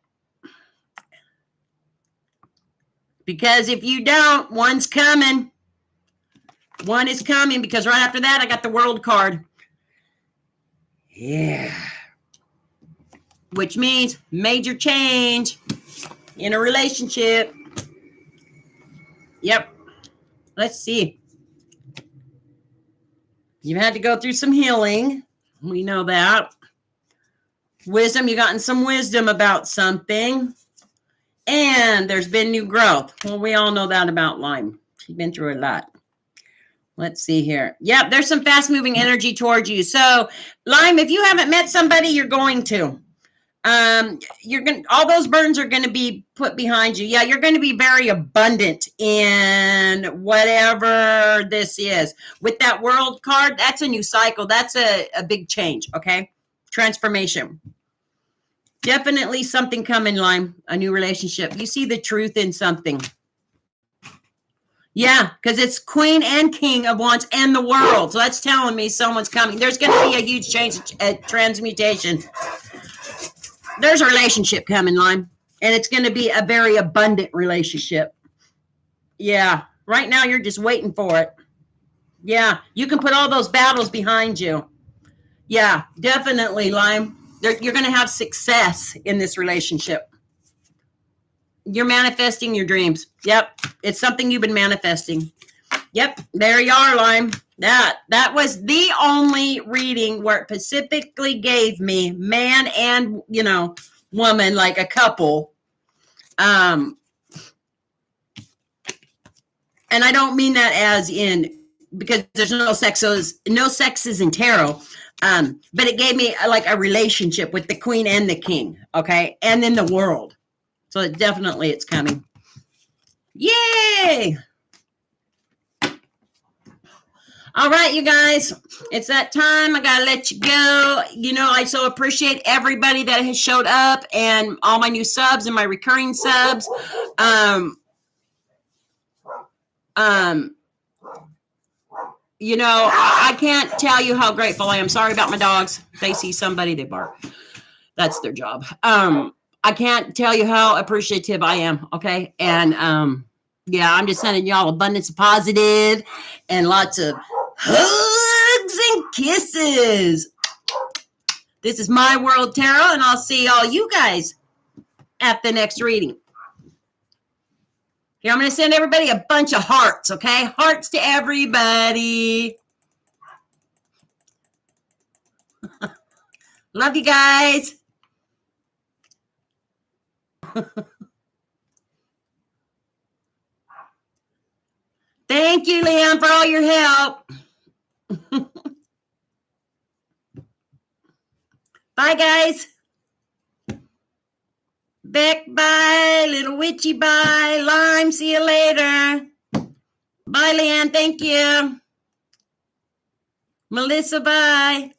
Because if you don't, one's coming. One is coming, because right after that, I got the World card. Yeah. Which means major change in a relationship. Yep. Let's see. You've had to go through some healing. We know that. Wisdom, you've gotten some wisdom about something. And there's been new growth. Well, we all know that about Lime. She's been through a lot. Let's see here. Yep, there's some fast-moving energy towards you. So, Lime, if you haven't met somebody, you're going to. All those burdens are going to be put behind you. Yeah, you're going to be very abundant in whatever this is. With that World card, that's a new cycle. That's a big change, okay? Transformation. Definitely something coming, Lime. A new relationship. You see the truth in something. Yeah, because it's Queen and King of Wands and the world. So that's telling me someone's coming. There's going to be a huge change, a transmutation. There's a relationship coming, Lime. And it's going to be a very abundant relationship. Yeah. Right now, you're just waiting for it. Yeah. You can put all those battles behind you. Yeah, definitely, Lime. You're going to have success in this relationship. You're manifesting your dreams. Yep. It's something you've been manifesting. Yep. There you are, Lime. That was the only reading where it specifically gave me man and, woman, like a couple. And I don't mean that as in, because there's no sexes in tarot. But it gave me like a relationship with the Queen and the King. Okay. And then the world. So it's coming. Yay! All right, you guys. It's that time. I got to let you go. I so appreciate everybody that has showed up and all my new subs and my recurring subs. I can't tell you how grateful I am. Sorry about my dogs. If they see somebody, they bark. That's their job. I can't tell you how appreciative I am. Okay. And, I'm just sending y'all abundance of positive and lots of hugs and kisses. This is My World Tarot, and I'll see all you guys at the next reading. Here, I'm going to send everybody a bunch of hearts, okay? Hearts to everybody. Love you guys. Thank you, Leon, for all your help. Bye, guys. Beck, bye. Little Witchy, bye. Lime, see you later. Bye, Leanne. Thank you. Melissa, bye.